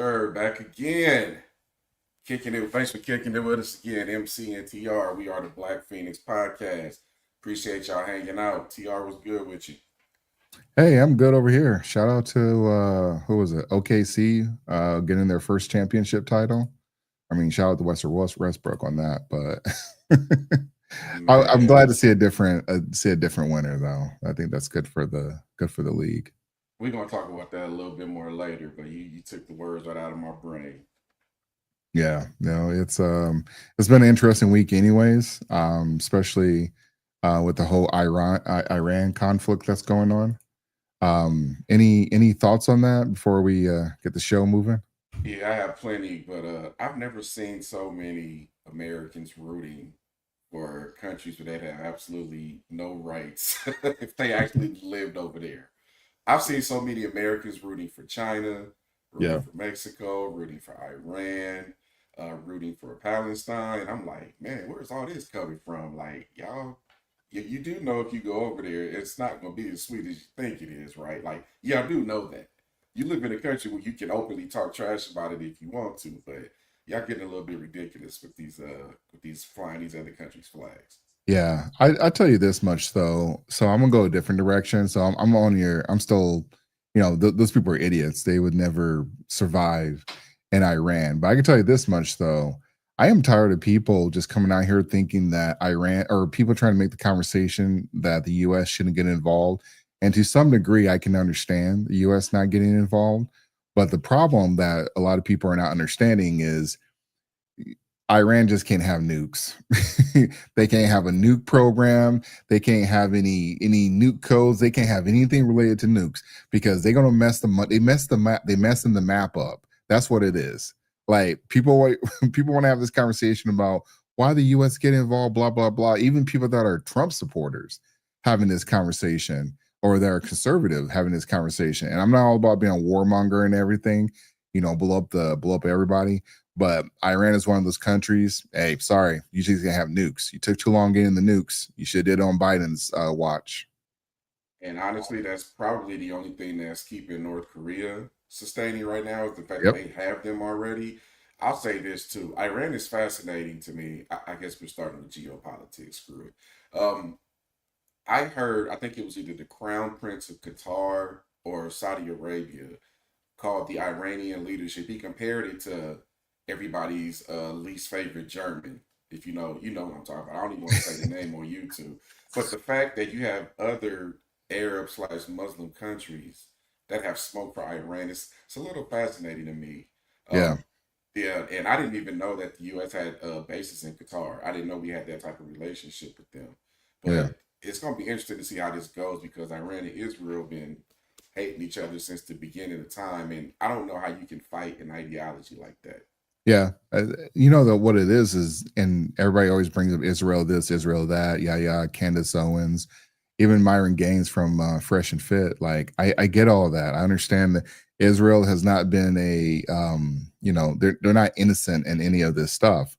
sir. Back again. Kicking it. Thanks for kicking it with us again. MC and TR. We are the Black Phoenix Podcast. Appreciate y'all hanging out. TR was good with you. Hey, I'm good over here. Shout out to who was it? OKC getting their first championship title. I mean, shout out to Westbrook on that, but I'm glad Man, to see a different winner though. I think that's good for the league. we're gonna talk about that a little bit more later, but you took the words right out of my brain. Yeah, it's been an interesting week anyways, especially with the whole Iran conflict that's going on. Any thoughts on that before we get the show moving? Yeah, I have plenty, but I've never seen so many Americans rooting for countries where they have absolutely no rights if they actually lived over there. I've seen so many Americans rooting for China, rooting Yeah. for Mexico, rooting for Iran, rooting for Palestine. I'm like, man, where's all this coming from? Like, y'all, you do know if you go over there, it's not going to be as sweet as you think it is, right? Like, y'all do know that. You live in a country where you can openly talk trash about it if you want to, but y'all getting a little bit ridiculous with these flying these other countries' flags. Yeah, I tell you this much though. So I'm gonna go a different direction. So I'm on your. I'm still, those people are idiots. They would never survive in Iran. But I can tell you this much though. I am tired of people just coming out here thinking that Iran or people trying to make the conversation that the U.S. shouldn't get involved. And to some degree, I can understand the U.S. not getting involved. But the problem that a lot of people are not understanding is Iran just can't have nukes. They can't have a nuke program. They can't have any nuke codes. They can't have anything related to nukes because they're gonna mess they mess the map. They messing the map up. That's what it is. Like people want to have this conversation about why the U.S. get involved. Blah blah blah. Even people that are Trump supporters having this conversation or that are conservative having this conversation. And I'm not all about being a warmonger and everything. Blow up everybody. But Iran is one of those countries. Hey, sorry, you just gonna have nukes. You took too long getting the nukes. You should have did it on Biden's watch. And honestly, that's probably the only thing that's keeping North Korea sustaining right now is the fact that Yep. they have them already. I'll say this too. Iran is fascinating to me. I guess we're starting with geopolitics. Screw it. I heard, I think it was either the Crown Prince of Qatar or Saudi Arabia called the Iranian leadership. He compared it to everybody's least favorite German. If you know what I'm talking about. I don't even want to say the name on YouTube. But the fact that you have other Arab slash Muslim countries that have smoke for Iran is it's a little fascinating to me. Yeah. Um, yeah, and I didn't even know that the U.S. had bases in Qatar. I didn't know we had that type of relationship with them. Yeah. But it's going to be interesting to see how this goes because Iran and Israel been hating each other since the beginning of time, and I don't know how you can fight an ideology like that. Yeah. You know that what it is, and everybody always brings up Israel this, Israel that. Yeah, yeah. Candace Owens, even Myron Gaines from Fresh and Fit. Like I get all of that. I understand that Israel has not been they're not innocent in any of this stuff.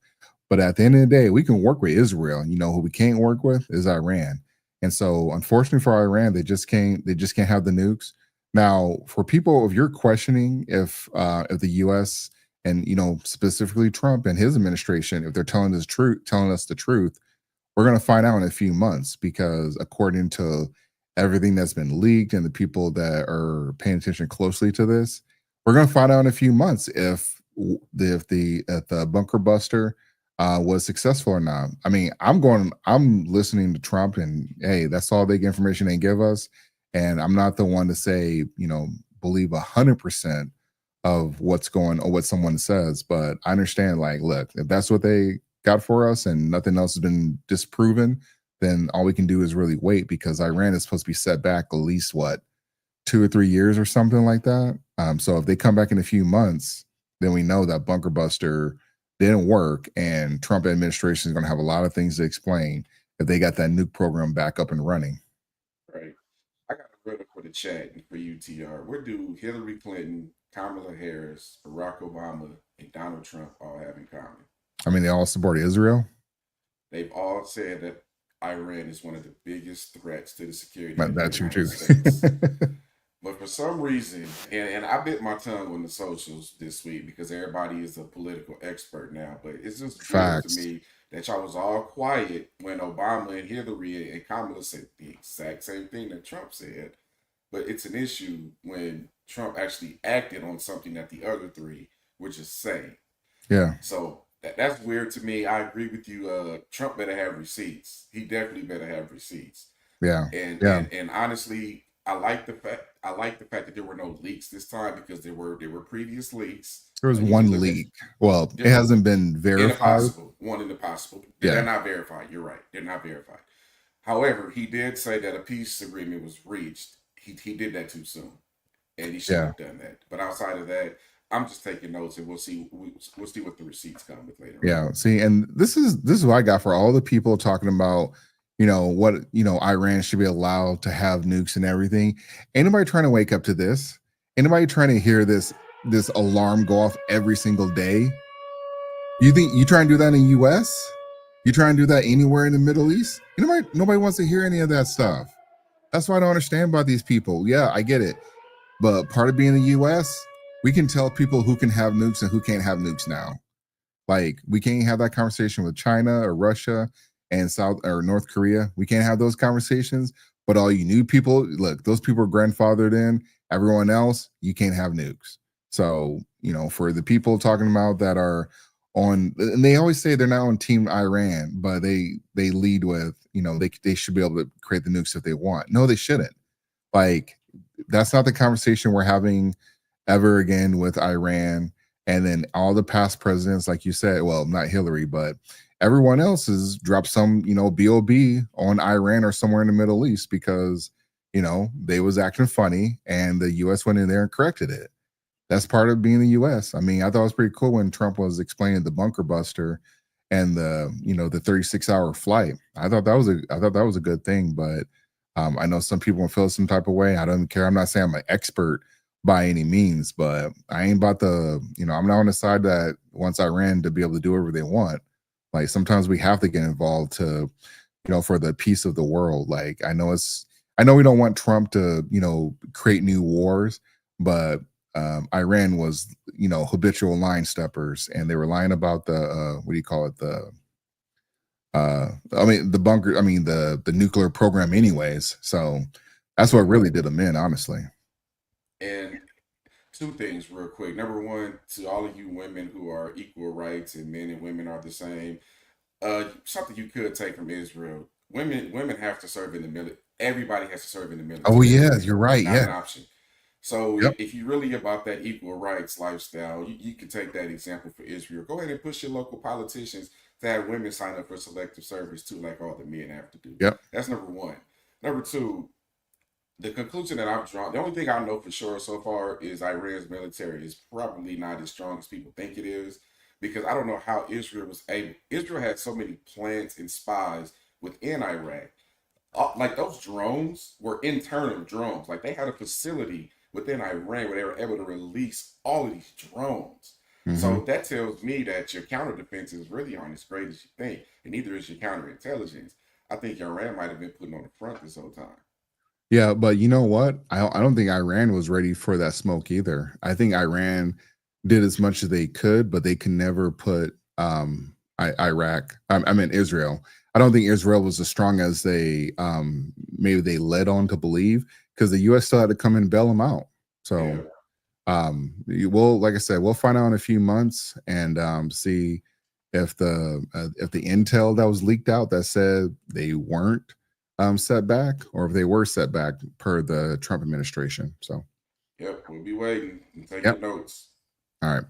But at the end of the day, we can work with Israel. You know who we can't work with is Iran. And so, unfortunately for Iran, they just can't have the nukes. Now, for people, if you're questioning if the U.S. and specifically Trump and his administration, if they're telling us the truth, we're going to find out in a few months because according to everything that's been leaked and the people that are paying attention closely to this, we're going to find out in a few months if the bunker buster was successful or not. I mean, I'm listening to Trump, and hey, that's all the information they give us, and I'm not the one to say believe 100% of what's going or what someone says, but I understand. Like, look, if that's what they got for us and nothing else has been disproven, then all we can do is really wait because Iran is supposed to be set back at least what 2 or 3 years or something like that. So if they come back in a few months, then we know that bunker buster didn't work, and Trump administration is going to have a lot of things to explain if they got that nuke program back up and running. Right. I got a riddle for the chat and for you, TR. What do Hillary Clinton, Kamala Harris, Barack Obama, and Donald Trump all have in common? I mean, they all support Israel. They've all said that Iran is one of the biggest threats to the security of the That's true United too. States. But for some reason, and I bit my tongue on the socials this week because everybody is a political expert now. But it's just weird to Facts. me that y'all was all quiet when Obama and Hillary and Kamala said the exact same thing that Trump said. But it's an issue when Trump actually acted on something that the other three were just saying. Yeah. So that's weird to me. I agree with you. Trump better have receipts. He definitely better have receipts. Yeah. And Yeah. and and honestly, I like the fact that there were no leaks this time because there were previous leaks. There was You can one look at leak. Well, it there, hasn't been in the verified. possible one in the possible. They're Yeah. not verified. You're right. They're not verified. However, he did say that a peace agreement was reached. He did that too soon, and he shouldn't Yeah. have done that. But outside of that, I'm just taking notes, and we'll see what the receipts come with later on. Yeah. See, and this is what I got for all the people talking about, what Iran should be allowed to have nukes and everything. Anybody trying to wake up to this? Anybody trying to hear this alarm go off every single day? You think you try and do that in the US? You try and do that anywhere in the Middle East? Nobody wants to hear any of that stuff. That's what I don't understand about these people. Yeah, I get it. But part of being in the US, we can tell people who can have nukes and who can't have nukes now. Like we can't have that conversation with China or Russia and South or North Korea. We can't have those conversations. But all you new people, look, those people are grandfathered in. Everyone else, you can't have nukes. So, for the people talking about that are on, and they always say they're not on Team Iran, but they lead with, they should be able to create the nukes if they want. No, they shouldn't. Like that's not the conversation we're having ever again with Iran. And then all the past presidents, like you said, well, not Hillary, but everyone else has dropped some, BOB on Iran or somewhere in the Middle East because, they was acting funny and the US went in there and corrected it. That's part of being the US. I mean, I thought it was pretty cool when Trump was explaining the bunker buster and the 36-hour flight. I thought that was a good thing, but I know some people feel some type of way. I don't care. I'm not saying I'm an expert by any means, but I ain't about the, I'm not on the side that wants Iran to be able to do whatever they want. Like sometimes we have to get involved to, for the peace of the world. Like I know we don't want Trump to, create new wars, but Iran was, habitual line steppers, and they were lying about the what do you call it? I mean the bunker. I mean the nuclear program, anyways. So that's what Yeah. really did them in, honestly. And two things real quick. Number one, to all of you women who are equal rights and men and women are the same. Something you could take from Israel. Women have to serve in the military. Everybody has to serve in the Oh military in yeah, you're Israel. right. Not Yeah. an option. So Yep. if you're really about that equal rights lifestyle, you can take that example for Israel. Go ahead and push your local politicians to have women sign up for selective service too, like all the men have to do. Yep. That's number one. Number two, the conclusion that I've drawn, the only thing I know for sure so far is Iran's military is probably not as strong as people think it is, because I don't know how Israel was able. Israel had so many plants and spies within Iraq. Like those drones were internal drones. Like they had a facility within Iran where they were able to release all of these drones. Hmm. So that tells me that your counter defenses really aren't as great as you think, and neither is your counterintelligence. I think Iran might have been putting on the front this whole time. Yeah, but you know what? I don't think Iran was ready for that smoke either. I think Iran did as much as they could, but they can never put Iraq. I mean Israel. I don't think Israel was as strong as they maybe they led on to believe because the U.S. still had to come and bail them out. So Yeah. we'll like I said, we'll find out in a few months and see if the intel that was leaked out that said they weren't set back or if they were set back per the Trump administration. So Yep, we'll be waiting and yep. taking notes. All right.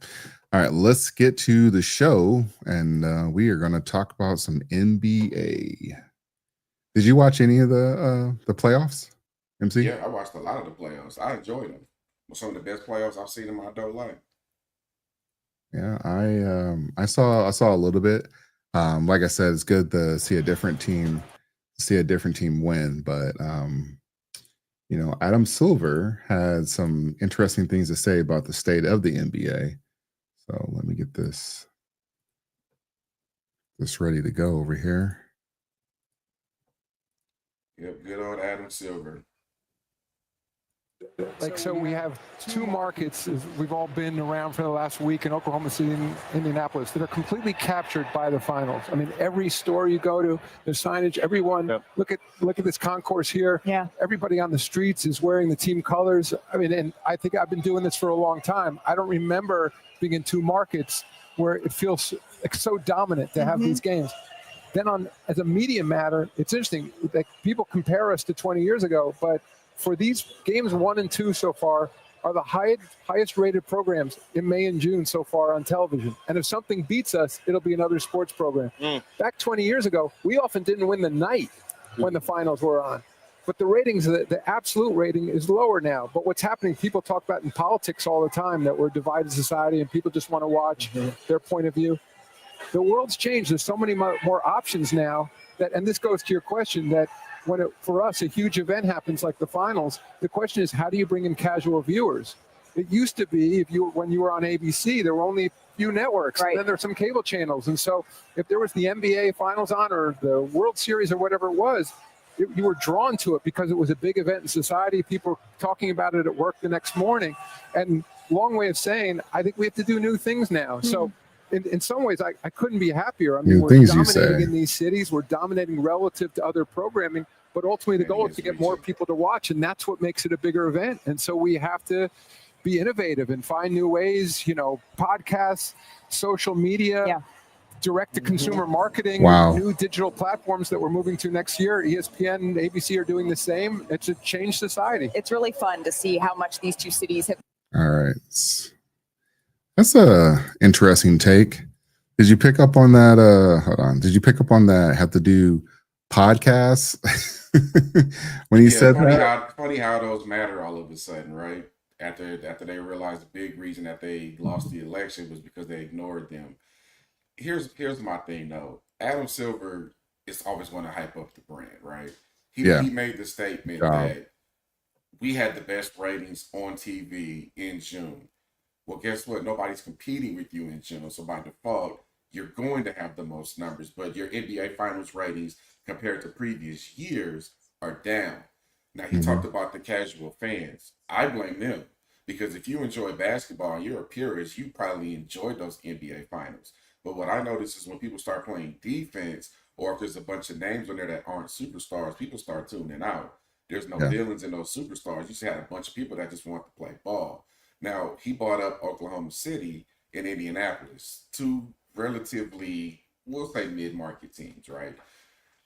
All right, let's get to the show and we are going to talk about some NBA. Did you watch any of the playoffs, MC? Yeah, I watched a lot of the playoffs. I enjoyed them. Some of the best playoffs I've seen in my adult life. Yeah, I saw a little bit. Like I said, it's good to see a different team win, but Adam Silver had some interesting things to say about the state of the NBA. So let me get this ready to go over here. Yep, good old Adam Silver. like, so we have two markets, as we've all been around for the last week in Oklahoma City and Indianapolis, that are completely captured by the finals. I mean, every store you go to, there's signage. Everyone, look at this concourse here. Yeah. Everybody on the streets is wearing the team colors. I mean, and I think I've been doing this for a long time. I don't remember being in two markets where it feels so dominant to have these games. Then as a media matter, it's interesting. Like, people compare us to 20 years ago, but for these games 1 and 2 so far are the highest rated programs in May and June so far on television. And if something beats us, it'll be another sports program. Back 20 years ago, we often didn't win the night when the finals were on. But the ratings, the absolute rating is lower now. But what's happening, people talk about in politics all the time that we're a divided society and people just want to watch their point of view. The world's changed. There's so many more options now and this goes to your question, that for us, a huge event happens like the finals, the question is, how do you bring in casual viewers? It used to be, when you were on ABC, there were only a few networks. Right. And then there's some cable channels. And so if there was the NBA finals on, or the World Series, or whatever it was, you were drawn to it because it was a big event in society. People were talking about it at work the next morning. And long way of saying, I think we have to do new things now. So in some ways, I couldn't be happier. I mean, we're dominating in these cities. We're dominating relative to other programming. But ultimately, the goal is to get more people to watch, and that's what makes it a bigger event. And so we have to be innovative and find new ways, podcasts, social media, direct-to-consumer marketing, new digital platforms that we're moving to next year. ESPN and ABC are doing the same. It's a changed society. It's really fun to see how much these two cities have. All right. That's a interesting take. Did you pick up on that? Hold on. Did you pick up on that? Have to do podcasts when he said that? Funny how those matter all of a sudden, right? After they realized the big reason that they lost the election was because they ignored them. Here's my thing though. Adam Silver is always going to hype up the brand, right? He made the statement that we had the best ratings on TV in June. Well, guess what? Nobody's competing with you in June, so by default, you're going to have the most numbers. But your NBA Finals ratings compared to previous years are down. Now, he talked about the casual fans. I blame them, because if you enjoy basketball and you're a purist, you probably enjoyed those NBA Finals. But what I notice is when people start playing defense, or if there's a bunch of names on there that aren't superstars, people start tuning out. There's no villains in those superstars. You just had a bunch of people that just want to play ball. Now, he brought up Oklahoma City and Indianapolis, two relatively, we'll say, mid-market teams, right?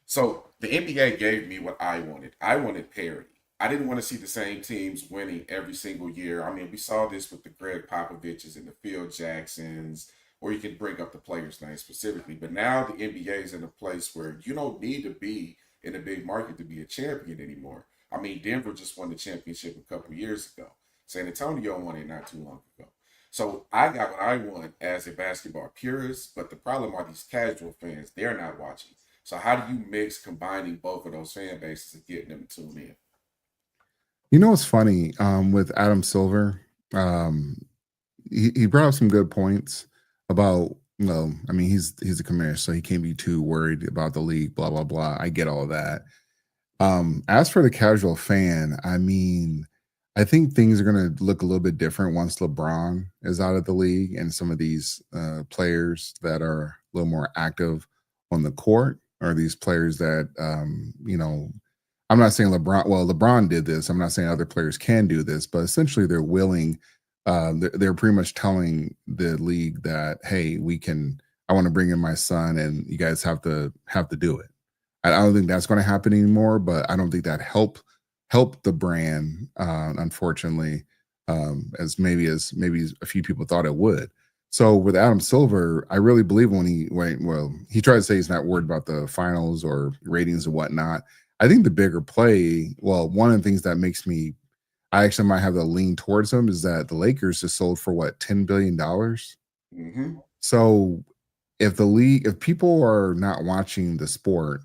So the NBA gave me what I wanted. I wanted parity. I didn't want to see the same teams winning every single year. I mean, we saw this with the Greg Popoviches and the Phil Jacksons, or you can bring up the players' names specifically. But now the NBA is in a place where you don't need to be in a big market to be a champion anymore. I mean, Denver just won the championship a couple years ago. San Antonio won it not too long ago. So I got what I want as a basketball purist, but the problem are these casual fans. They're not watching. So how do you mix combining both of those fan bases and getting them to tune in? You know what's funny with Adam Silver? He brought up some good points about, I mean, he's a commissioner, so he can't be too worried about the league, blah, blah, blah. I get all of that. As for the casual fan, I mean, I think things are going to look a little bit different once LeBron is out of the league and some of these players that are a little more active on the court, or these players that, I'm not saying LeBron did this. I'm not saying other players can do this, but essentially they're willing. They're pretty much telling the league that, hey, I want to bring in my son, and you guys have to do it. I don't think that's going to happen anymore, but I don't think that helped the brand, unfortunately, as maybe a few people thought it would. So with Adam Silver, I really believe when he tried to say he's not worried about the finals or ratings and whatnot. I think the bigger play, one of the things that makes me, I actually might have to lean towards him, is that the Lakers just sold for $10 billion. So if people are not watching the sport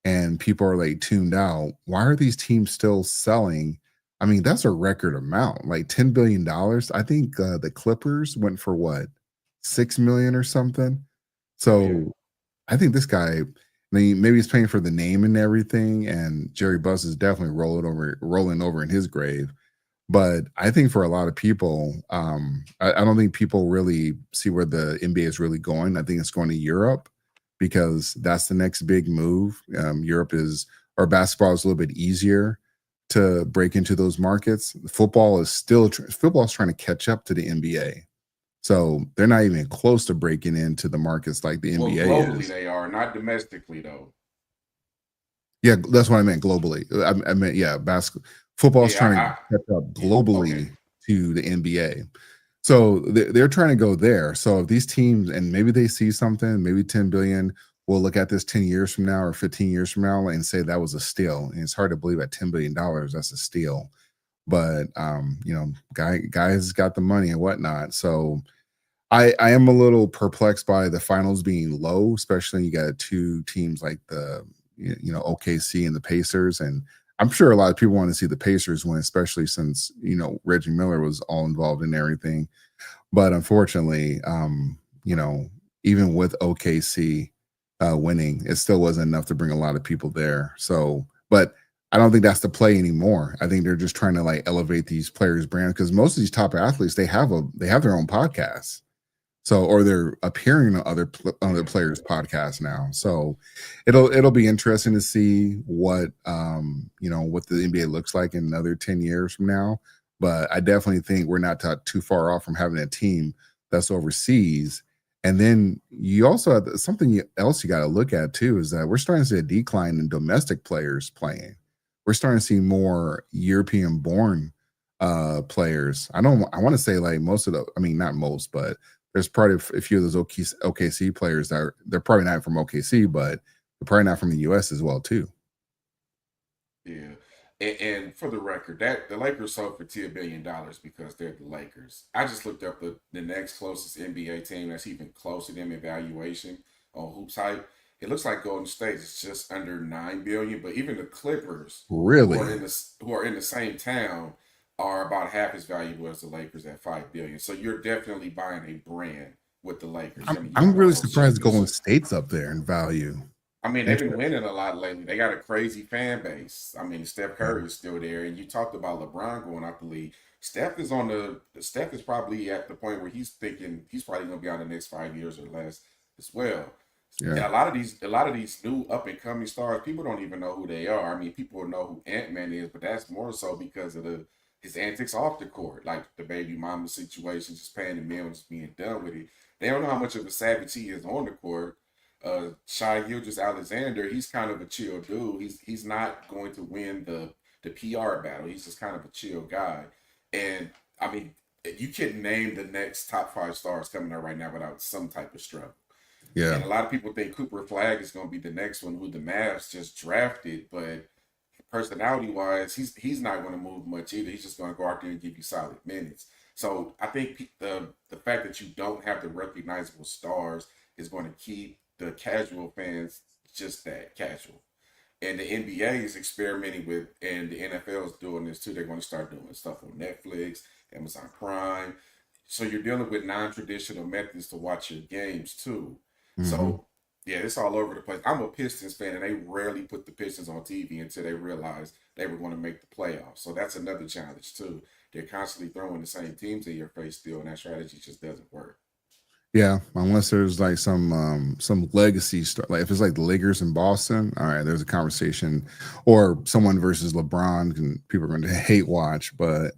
and people are like tuned out, why are these teams still selling? I mean, that's a record amount, like $10 billion. I think the Clippers went for $6 million or something. So I think this guy, maybe he's paying for the name and everything, and Jerry Buss is definitely rolling over in his grave. But I think for a lot of people, I don't think people really see where the NBA is really going. I think it's going to Europe because that's the next big move. Europe is, or basketball is a little bit easier to break into those markets. Football is football is trying to catch up to the NBA. So they're not even close to breaking into the markets like the Well, NBA globally is. they are, not domestically though. Yeah, that's what I meant globally. I meant, yeah, football is trying to Yeah, catch up yeah, okay. globally to the NBA. So they're trying to go there. So if these teams, and maybe they see something, maybe 10 billion, will look at this 10 years from now or 15 years from now and say that was a steal. And it's hard to believe at $10 billion, that's a steal. But guys got the money and whatnot. So I am a little perplexed by the finals being low, especially you got two teams like the OKC and the Pacers, and I'm sure a lot of people want to see the Pacers win, especially since Reggie Miller was all involved in everything. But unfortunately, even with OKC winning, it still wasn't enough to bring a lot of people there. So, but I don't think that's the play anymore. I think they're just trying to like elevate these players' brands because most of these top athletes they have their own podcasts. So, or they're appearing on other players' podcasts now. So, it'll be interesting to see what what the NBA looks like in another 10 years from now. But I definitely think we're not too far off from having a team that's overseas. And then you also have something else you got to look at too is that we're starting to see a decline in domestic players playing. We're starting to see more European-born players. I want to say like most of I mean not most, but there's probably a few of those OKC players they're probably not from OKC, but they're probably not from the US as well too. Yeah. And for the record, that the Lakers sold for $10 billion because they're the Lakers. I just looked up the next closest NBA team that's even close to them in valuation on Hoops Hype. It looks like Golden State is just under 9 billion, but even the Clippers, Really? who are in the same town, are about half as valuable as the Lakers at 5 billion. So you're definitely buying a brand with the Lakers. I mean, you I'm got all really those surprised Golden championships. State's up there in value. I mean, they've been Interesting. winning a lot lately. They got a crazy fan base. I mean, Steph Yeah. Curry is still there, and you talked about LeBron going out the league. Steph is probably at the point where he's thinking he's probably going to be out the next 5 years or less as well. Yeah. And a lot of these new up and coming stars, people don't even know who they are. I mean, people know who Ant Man is, but that's more so because of his antics off the court, like the baby mama situation, just paying the meal and just being done with it. They don't know how much of a savage he is on the court. Shai Gilgeous-Alexander, he's kind of a chill dude. He's not going to win the PR battle. He's just kind of a chill guy. And I mean, you can't name the next top 5 stars coming out right now without some type of struggle. Yeah. And a lot of people think Cooper Flag is going to be the next one who the Mavs just drafted, but personality wise, he's not going to move much either. He's just going to go out there and give you solid minutes. So I think the fact that you don't have the recognizable stars is going to keep the casual fans just that casual. And the NBA is experimenting with, and the NFL is doing this too. They're going to start doing stuff on Netflix, Amazon Prime. So you're dealing with non-traditional methods to watch your games too. Hmm. So yeah, it's all over the place. I'm a Pistons fan, and they rarely put the Pistons on TV until they realized they were going to make the playoffs. So that's another challenge too. They're constantly throwing the same teams in your face still, and that strategy just doesn't work. Yeah, unless there's like some legacy stuff. Like if it's like the Lakers in Boston, all right, there's a conversation, or someone versus LeBron, and people are going to hate watch. But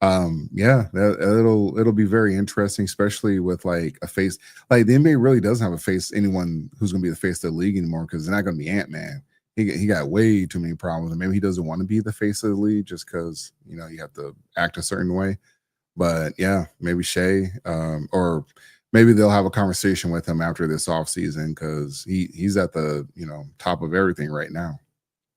yeah, it'll be very interesting, especially with like a face. Like the NBA really doesn't have a face anyone who's going to be the face of the league anymore because they're not going to be Ant-Man. He got way too many problems, and maybe he doesn't want to be the face of the league just because you have to act a certain way. But yeah, maybe Shea, or maybe they'll have a conversation with him after this offseason because he's at the top of everything right now.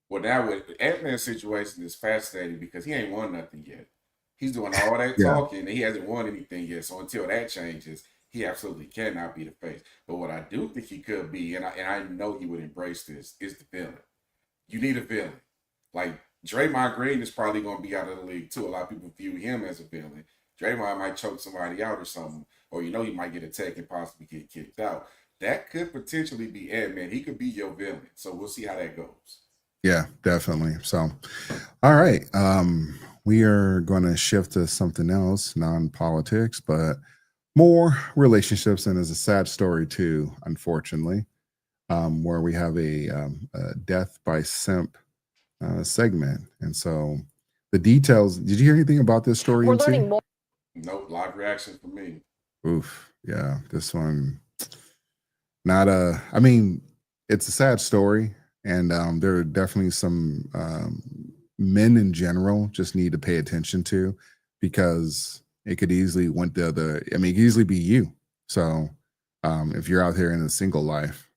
Well, now with Ant Man's situation is fascinating because he ain't won nothing yet. He's doing all that Yeah, talking and he hasn't won anything yet. So until that changes, he absolutely cannot be the face. But what I do think he could be, and I know he would embrace this, is the villain. You need a villain. Like Draymond Green is probably going to be out of the league too. A lot of people view him as a villain. Draymond might choke somebody out or something, or he might get attacked and possibly get kicked out. That could potentially be Ant Man. He could be your villain. So we'll see how that goes. yeah, definitely. So, all right. we are going to shift to something else, non-politics, but more relationships, and it's a sad story too, unfortunately, where we have a death by simp segment. And so the details, did you hear anything about this story? We're MC? learning more. Nope, live reaction from me. Oof. Yeah, this one, not I mean, it's a sad story. And there are definitely some men in general just need to pay attention to, because it could easily went the other. I mean, it could easily be you. So if you're out here in a single life.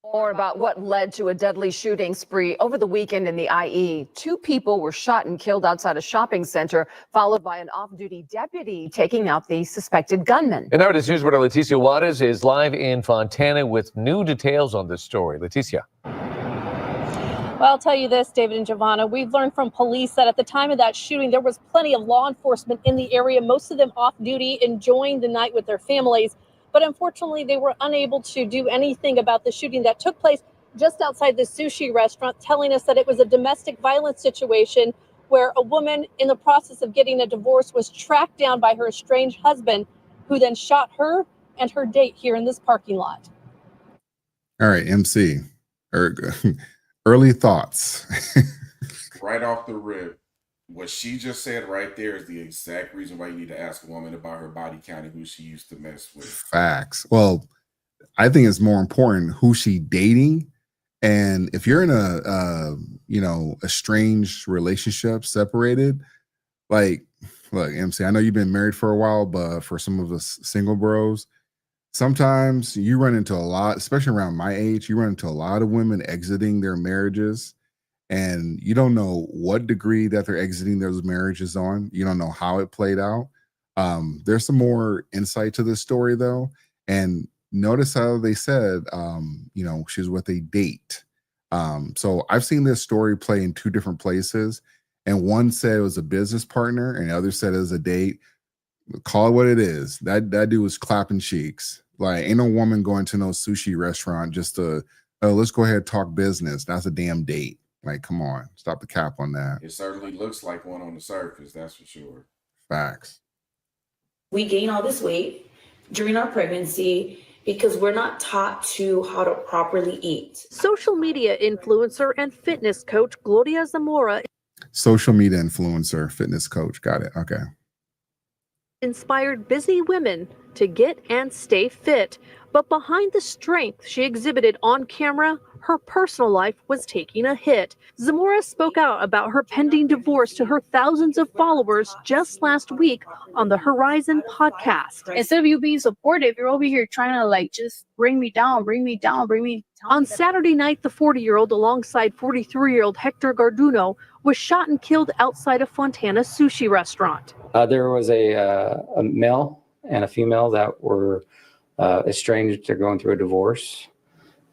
More about what led to a deadly shooting spree over the weekend in the IE. 2 people were shot and killed outside a shopping center, followed by an off-duty deputy taking out the suspected gunman. And Nowadays News reporter Leticia Juarez is live in Fontana with new details on this story. Leticia. Well, I'll tell you this, David and Giovanna, we've learned from police that at the time of that shooting, there was plenty of law enforcement in the area, most of them off duty, enjoying the night with their families. But unfortunately, they were unable to do anything about the shooting that took place just outside the sushi restaurant, telling us that it was a domestic violence situation where a woman in the process of getting a divorce was tracked down by her estranged husband, who then shot her and her date here in this parking lot. All right, MC, early thoughts. Right off the rip, what she just said right there is the exact reason why you need to ask a woman about her body count and who she used to mess with. Facts. Well, I think it's more important who she dating. And if you're in a estranged relationship, separated, like, look, MC, I know you've been married for a while, but for some of us single bros, sometimes you run into a lot, especially around my age, you run into a lot of women exiting their marriages, and you don't know what degree that they're exiting those marriages on. You don't know how it played out. There's some more insight to this story, though. And notice how they said, she was with a date. So I've seen this story play in 2 different places. And one said it was a business partner, and the other said it was a date. Call it what it is. That dude was clapping cheeks. Like, ain't no woman going to no sushi restaurant just to, oh, let's go ahead and talk business. That's a damn date. Like, come on, stop the cap on that. It certainly looks like one on the surface, that's for sure. Facts. We gain all this weight during our pregnancy because we're not taught to how to properly eat. Social media influencer and fitness coach Gloria Zamora Social media influencer, fitness coach. Got it. Okay. inspired busy women to get and stay fit. But behind the strength she exhibited on camera, her personal life was taking a hit. Zamora spoke out about her pending divorce to her thousands of followers just last week on the Horizon podcast. Instead of you being supportive, you're over here trying to just bring me down, bring me down, bring me down. On Saturday night, the 40-year-old alongside 43-year-old Hector Garduno was shot and killed outside a Fontana sushi restaurant. There was a male and a female that were estranged. They're going through a divorce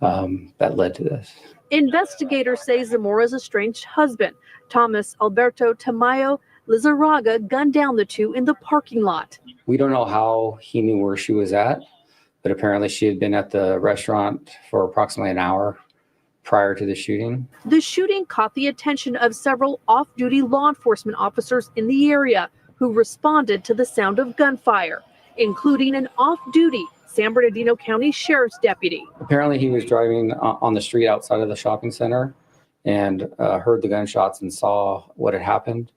that led to this. Investigators say Zamora's estranged husband, Thomas Alberto Tamayo Lizarraga, gunned down the 2 in the parking lot. We don't know how he knew where she was at, but apparently she had been at the restaurant for approximately an hour prior to the shooting. The shooting caught the attention of several off-duty law enforcement officers in the area who responded to the sound of gunfire, including an off-duty San Bernardino County Sheriff's deputy. Apparently he was driving on the street outside of the shopping center and heard the gunshots and saw what had happened,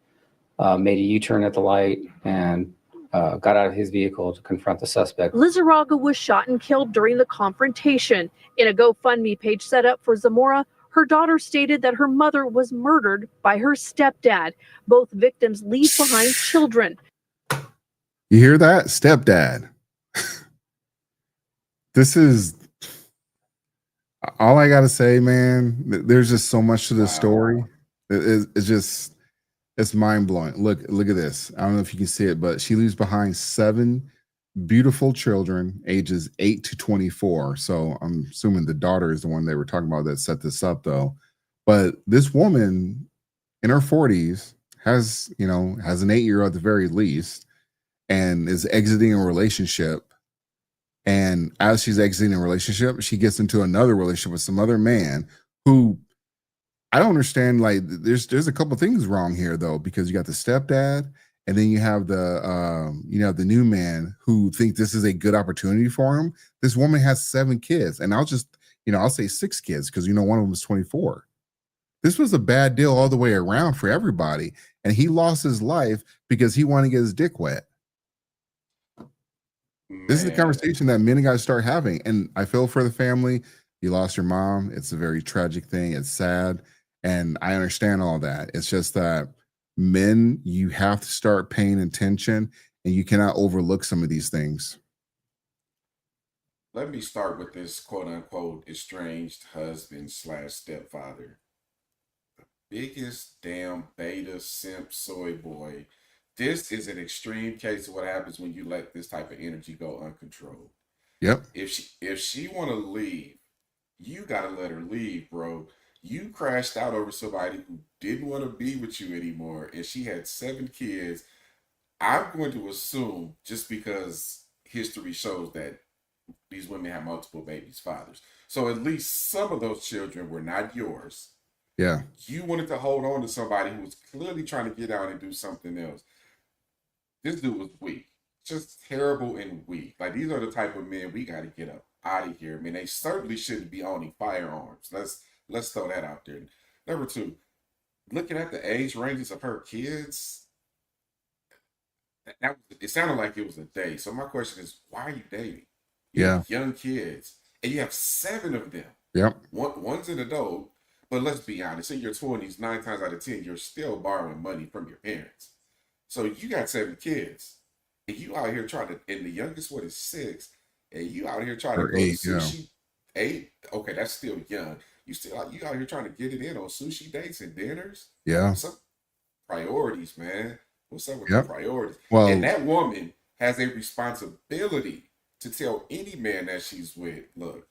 made a U-turn at the light, and got out of his vehicle to confront the suspect. Lizarraga was shot and killed during the confrontation. In a GoFundMe page set up for Zamora, her daughter stated that her mother was murdered by her stepdad. Both victims leave behind children. You hear that? Stepdad. This is all I got to say, man. There's just so much to this story. It's mind blowing. Look at this. I don't know if you can see it, but she leaves behind 7 beautiful children, ages 8 to 24. So I'm assuming the daughter is the one they were talking about that set this up, though. But this woman in her 40s has an 8-year-old at the very least, and is exiting a relationship. And as she's exiting a relationship, she gets into another relationship with some other man who I don't understand. Like, there's a couple things wrong here though, because you got the stepdad, and then you have the new man who think this is a good opportunity for him. This woman has 7 kids, and I'll say 6 kids because one of them was 24. This was a bad deal all the way around for everybody, and he lost his life because he wanted to get his dick wet. This is the Man, conversation that men got to start having, and I feel for the family. You lost your mom. It's a very tragic thing. It's sad, and I understand all that. It's just that men, you have to start paying attention, and you cannot overlook some of these things. let me start with this quote unquote estranged husband slash stepfather. Biggest damn beta simp soy boy. This is an extreme case of what happens when you let this type of energy go uncontrolled. Yep. If she want to leave, you gotta let her leave, bro. You crashed out over somebody who didn't want to be with you anymore, and she had 7 kids. I'm going to assume, just because history shows that these women have multiple babies' fathers, so at least some of those children were not yours. Yeah. You wanted to hold on to somebody who was clearly trying to get out and do something else. This dude was weak, just terrible and weak. Like, these are the type of men we got to get up out of here. I mean, they certainly shouldn't be owning firearms. Let's throw that out there. Number 2, looking at the age ranges of her kids, it sounded like it was a day. So my question is, why are you dating? You Yeah. have young kids, and you have 7 of them. Yep. One's an adult, but let's be honest. In your 20s, 9 times out of 10, you're still borrowing money from your parents. So you got 7 kids, and you out here trying to, and the youngest one is 6, and you out here trying to Or go to 8. Yeah. sushi. 8, okay, that's still young. You out here trying to get it in on sushi dates and dinners. Yeah. What's up? Priorities, man. What's up with Yep. the priorities? Well, And that woman has a responsibility to tell any man that she's with, look,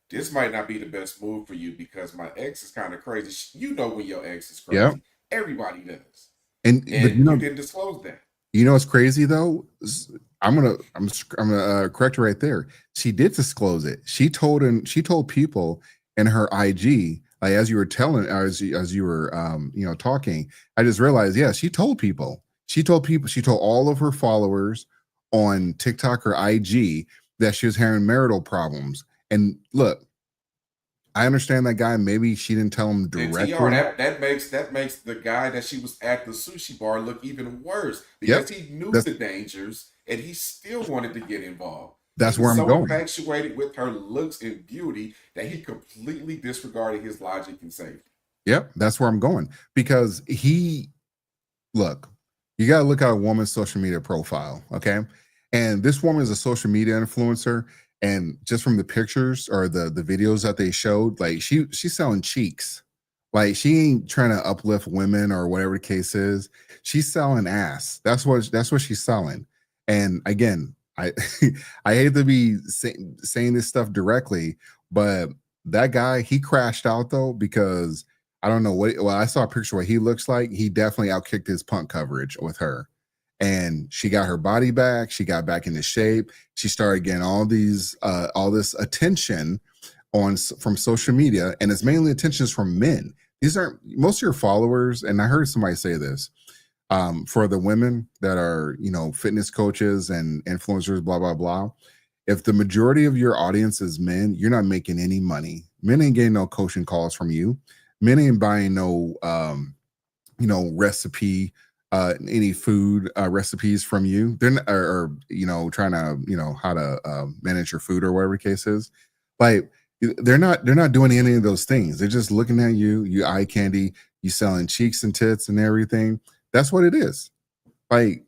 this might not be the best move for you because my ex is kind of crazy. You know when your ex is crazy. yeah. Everybody does. But And you didn't disclose that. what's crazy though? I'm gonna correct her right there. She did disclose it. She told people in her IG, like, as you were talking, I just realized, yeah, she told people. She told all of her followers on TikTok or IG that she was having marital problems. And look, I understand that guy. Maybe she didn't tell him And TR, directly. that makes the guy that she was at the sushi bar look even worse Yep. because he knew That's- the dangers and he still wanted to get involved. That's He where was I'm so going. infatuated with her looks and beauty that he completely disregarded his logic and safety. Yep, that's where I'm going. Because look, you got to look at a woman's social media profile, okay? And this woman is a social media influencer, and just from the pictures or the videos that they showed, like, she's selling cheeks. Like, she ain't trying to uplift women or whatever the case is. She's selling ass. That's what she's selling. And again, I I hate to be saying this stuff directly, but that guy, he crashed out though, because I don't know well, I saw a picture what he looks like. He definitely outkicked his punt coverage with her. And she got her body back. She got back into shape. She started getting all this attention from social media, and it's mainly attentions from men. These aren't most of your followers, and I heard somebody say this. For the women that are, fitness coaches and influencers, blah, blah, blah. If the majority of your audience is men, you're not making any money. Men ain't getting no coaching calls from you. Men ain't buying no, recipe, any food recipes from you. They're not, trying to, how to manage your food or whatever the case is. Like, they're not doing any of those things. They're just looking at you eye candy, you selling cheeks and tits and everything. That's what it is. Like,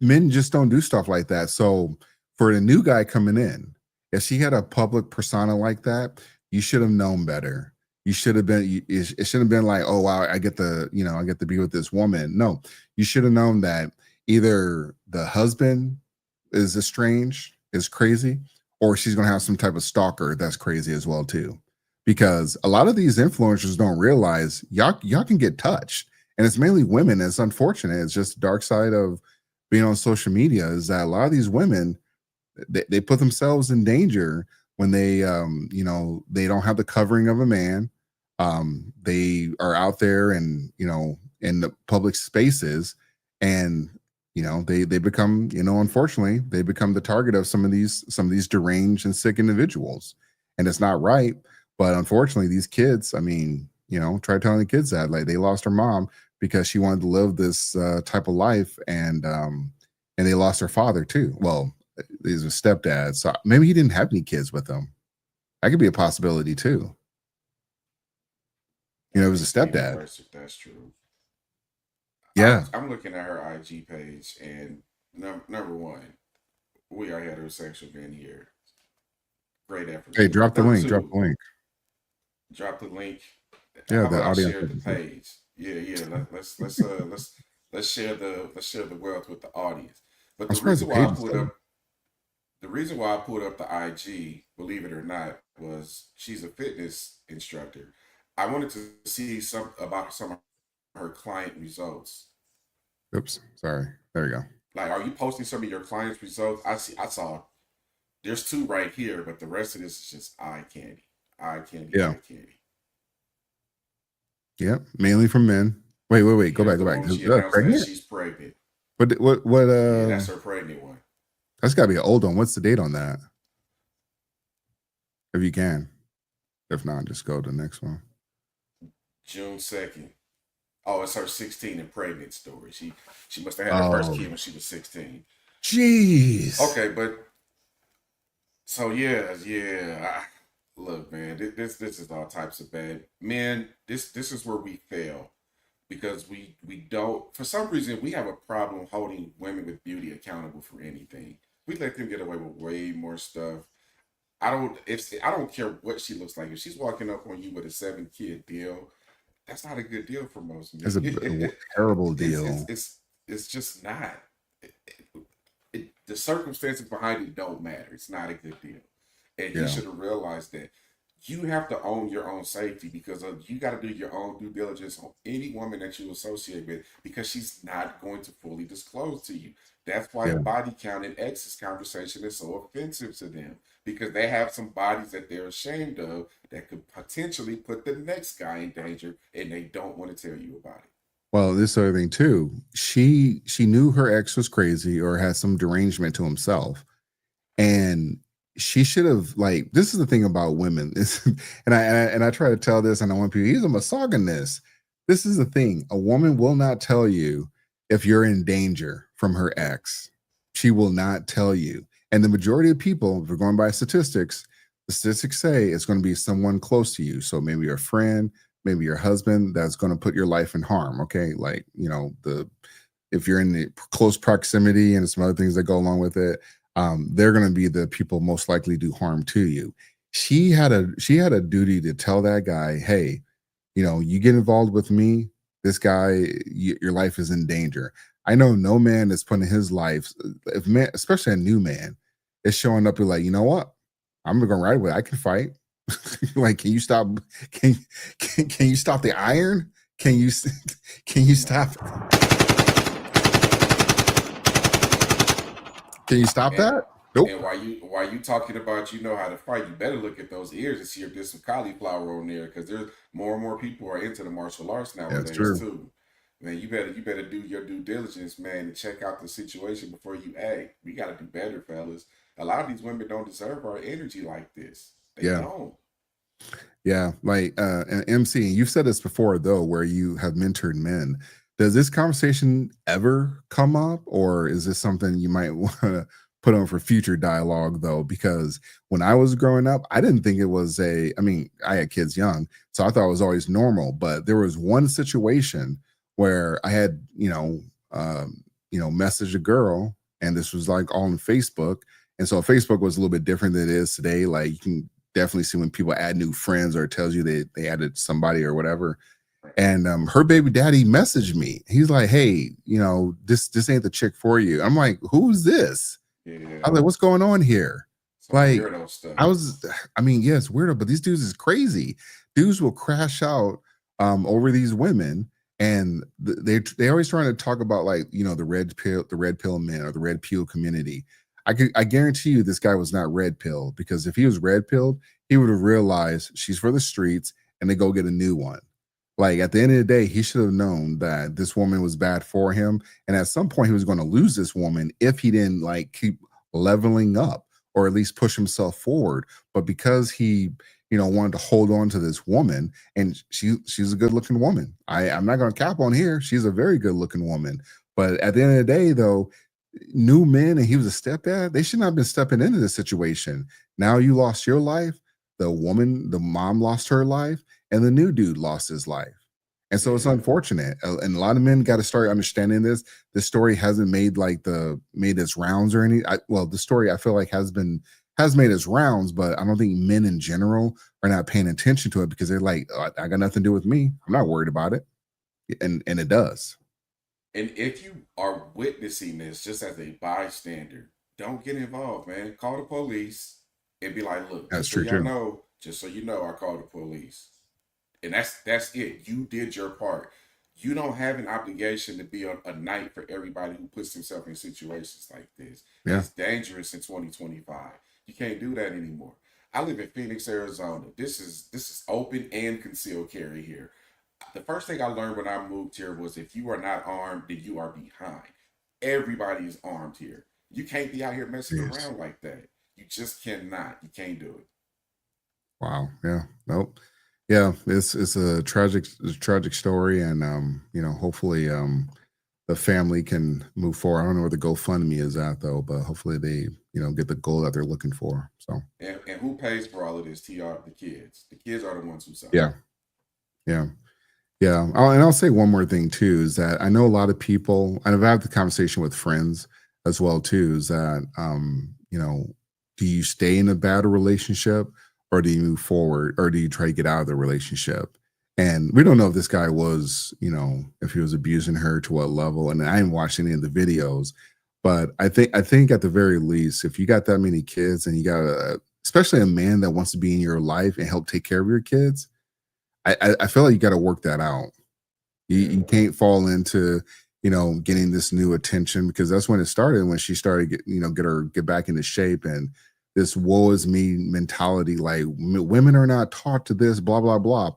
men just don't do stuff like that. So for the new guy coming in, if she had a public persona like that, you should have known better. You should have been, it shouldn't have been like, oh wow, I get to be with this woman. No, you should have known that either the husband is estranged, is crazy, or she's gonna have some type of stalker that's crazy as well too. Because a lot of these influencers don't realize y'all can get touched. And it's mainly women. It's unfortunate. It's just the dark side of being on social media is that a lot of these women, they put themselves in danger when they don't have the covering of a man. They are out there and, in the public spaces, and they become, unfortunately, they become the target of some of these deranged and sick individuals, and it's not right. But unfortunately, these kids, I mean, try telling the kids that, like, they lost her mom because she wanted to live this type of life, and they lost their father too. Well, he's a stepdad, so maybe he didn't have any kids with him. That could be a possibility too. It was a stepdad. That's true. Yeah. I'm looking at her IG page, and number one, we are heterosexual men here. Great effort. Hey, drop the Number link. Drop two, the link. drop the link. Yeah, How the about I audience. share the page? Yeah. Let's share the wealth with the audience. But I'm surprised the page is still. the reason why I pulled up the IG, believe it or not, was she's a fitness instructor. I wanted to see some of her client results. Oops, sorry. There you go. Like, are you posting some of your clients' results? I saw there's two right here, but the rest of this is just eye candy. Eye candy, Yeah. eye candy. Yep, mainly from men. Wait. Go Here's back. the Go back. one she Is that announced that pregnant? she's pregnant. What? Yeah, that's her pregnant one. That's got to be an old one. What's the date on that? If you can. If not, just go to the next one. June 2nd. Oh, it's her 16 and pregnant story. She must have had her first kid when she was 16. Jeez. Okay, but so yeah. Look, man, this is all types of bad. Men, this is where we fail, because we don't, for some reason, we have a problem holding women with beauty accountable for anything. We let them get away with way more stuff. I don't care what she looks like. If she's walking up on you with a 7-kid deal, that's not a good deal for most men. It's a terrible deal. It's just not. The circumstances behind it don't matter. It's not a good deal, and you should have realized that. You have to own your own safety, because you got to do your own due diligence on any woman that you associate with, because she's not going to fully disclose to you. That's why body count and exes conversation is so offensive to them, because they have some bodies that they're ashamed of that could potentially put the next guy in danger, and they don't want to tell you about it. Well, this other thing too. She knew her ex was crazy or had some derangement to himself, and she should have, like, this is the thing about women. And I try to tell this, and I want people, he's a misogynist. This is the thing. A woman will not tell you if you're in danger from her ex. She will not tell you. And the majority of people, if we're going by statistics, the statistics say it's going to be someone close to you. So maybe your friend, maybe your husband, that's going to put your life in harm. Okay. Like, if you're in the close proximity and some other things that go along with it, they're going to be the people most likely do harm to you. She had a duty to tell that guy, hey, you get involved with me, this guy, your life is in danger. I know no man is putting his life, if man, especially a new man, is showing up and like, you know what, I'm going to ride with it. I can fight. Like, can you stop? Can you stop the iron? Can you stop? Can you stop that? Nope. And while you talking about you know how to fight, you better look at those ears and see if there's some cauliflower on there, because there's more and more people are into the martial arts nowadays too. Man, you better do your due diligence, man, and check out the situation before you act. We got to do better, fellas. A lot of these women don't deserve our energy like this. They don't. Yeah, like and MC, you've said this before though, where you have mentored men. Does this conversation ever come up, or is this something you might want to put on for future dialogue though? Because when I was growing up, I didn't think it was I had kids young, so I thought it was always normal. But there was one situation where I had, messaged a girl, and this was like all on Facebook. And so Facebook was a little bit different than it is today. Like, you can definitely see when people add new friends or it tells you they added somebody or whatever. And her baby daddy messaged me. He's like, hey, this ain't the chick for you. I'm like, who's this? Yeah. I'm like, what's going on here? Some weirdo stuff. Yes, weirdo, but these dudes is crazy. Dudes will crash out over these women, and they always trying to talk about, like, the red pill men or the red pill community. I guarantee you this guy was not red pilled, because if he was red pilled, he would have realized she's for the streets and they go get a new one. Like at the end of the day, he should have known that this woman was bad for him. And at some point he was going to lose this woman if he didn't like keep leveling up or at least push himself forward. But because he, wanted to hold on to this woman, and she's a good looking woman. I'm not going to cap on here. She's a very good looking woman. But at the end of the day, though, new men and he was a stepdad, they should not have been stepping into this situation. Now you lost your life. The mom lost her life, and the new dude lost his life. And so it's unfortunate. And a lot of men got to start understanding this. This story hasn't made its rounds or any. The story I feel like has made its rounds, but I don't think men in general are not paying attention to it because they're like, oh, I got nothing to do with me. I'm not worried about it. And it does. And if you are witnessing this just as a bystander, don't get involved, man. Call the police and be like, look, That's true too. Just so you know, I called the police. And that's it. You did your part. You don't have an obligation to be a knight for everybody who puts himself in situations like this. Yeah. It's dangerous in 2025. You can't do that anymore. I live in Phoenix, Arizona. This is open and concealed carry here. The first thing I learned when I moved here was if you are not armed, then you are behind. Everybody is armed here. You can't be out here messing around like that. You just cannot. You can't do it. Wow. Yeah. Nope. Yeah. It's a tragic story, and hopefully the family can move forward. I don't know where the GoFundMe is at though, but hopefully they get the goal that they're looking for. So and who pays for all of this? TR, the kids. The kids are the ones who suffer. Yeah. And I'll say one more thing too, is that I know a lot of people, and I've had the conversation with friends as well too, is that do you stay in a bad relationship, or do you move forward, or do you try to get out of the relationship? And we don't know if this guy was, if he was abusing her to what level. And I didn't watch any of the videos, but I think at the very least, if you got that many kids and you got especially a man that wants to be in your life and help take care of your kids, I feel like you got to work that out. You can't fall into, getting this new attention, because that's when it started, when she started get back into shape, and this woe is me mentality, like women are not taught to this, blah, blah, blah.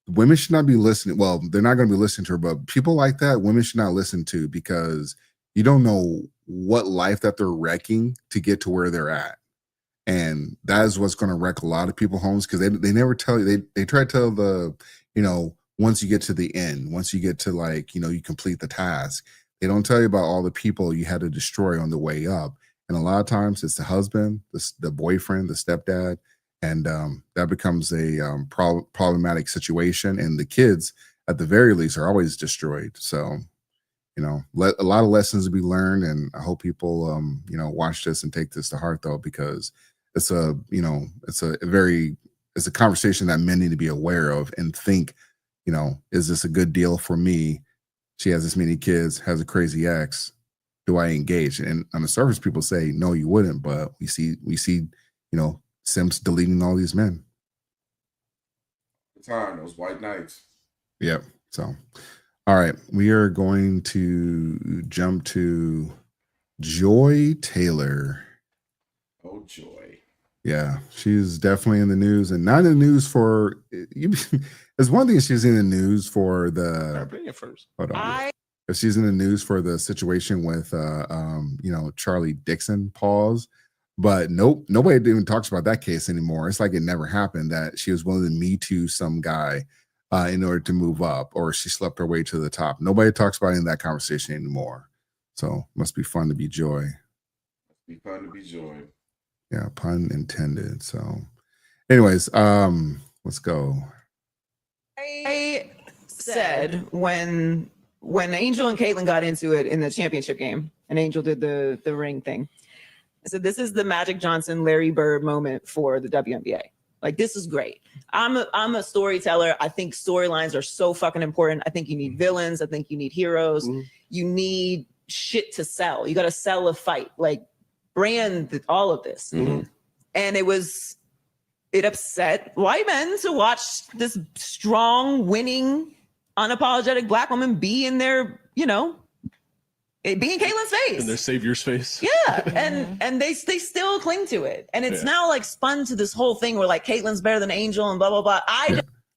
Women should not be listening. Well, they're not going to be listening to her, but people like that, women should not listen to, because you don't know what life that they're wrecking to get to where they're at. And that is what's going to wreck a lot of people's homes, because they never tell you. They try to tell the, once you get to the end, once you get to you complete the task, they don't tell you about all the people you had to destroy on the way up. And a lot of times it's the husband, the boyfriend, the stepdad, and that becomes a problematic situation. And the kids, at the very least, are always destroyed. So, a lot of lessons to be learned, and I hope people, watch this and take this to heart, though, because it's a conversation that men need to be aware of and think, is this a good deal for me? She has this many kids, has a crazy ex. Do I engage? And on the surface, people say, no, you wouldn't. But we see, Simps deleting all these men. The time, those white knights. Yep. So, all right, we are going to jump to Joy Taylor. Oh, Joy. Yeah, she's definitely in the news, and not in the news for. There's one thing she's in the news for the. Hold on. If she's in the news for the situation with, Charlie Dixon, pause. But nope, nobody even talks about that case anymore. It's like it never happened, that she was willing to Me Too some guy in order to move up, or she slept her way to the top. Nobody talks about it in that conversation anymore. So must be fun to be Joy. Must be fun to be Joy. Yeah, pun intended. So anyways, let's go. I said when Angel and Caitlyn got into it in the championship game, and Angel did the ring thing, I said, this is the Magic Johnson, Larry Bird moment for the WNBA. Like, this is great. I'm a storyteller. I think storylines are so fucking important. I think you need villains. I think you need heroes. Mm-hmm. You need shit to sell. You got to sell a fight, like brand all of this. Mm-hmm. And it upset white men to watch this strong, winning, unapologetic Black woman be in their, it be in Caitlyn's face. In their savior's face. Yeah. And they still cling to it. And it's now like spun to this whole thing where like Caitlyn's better than Angel and blah, blah, blah.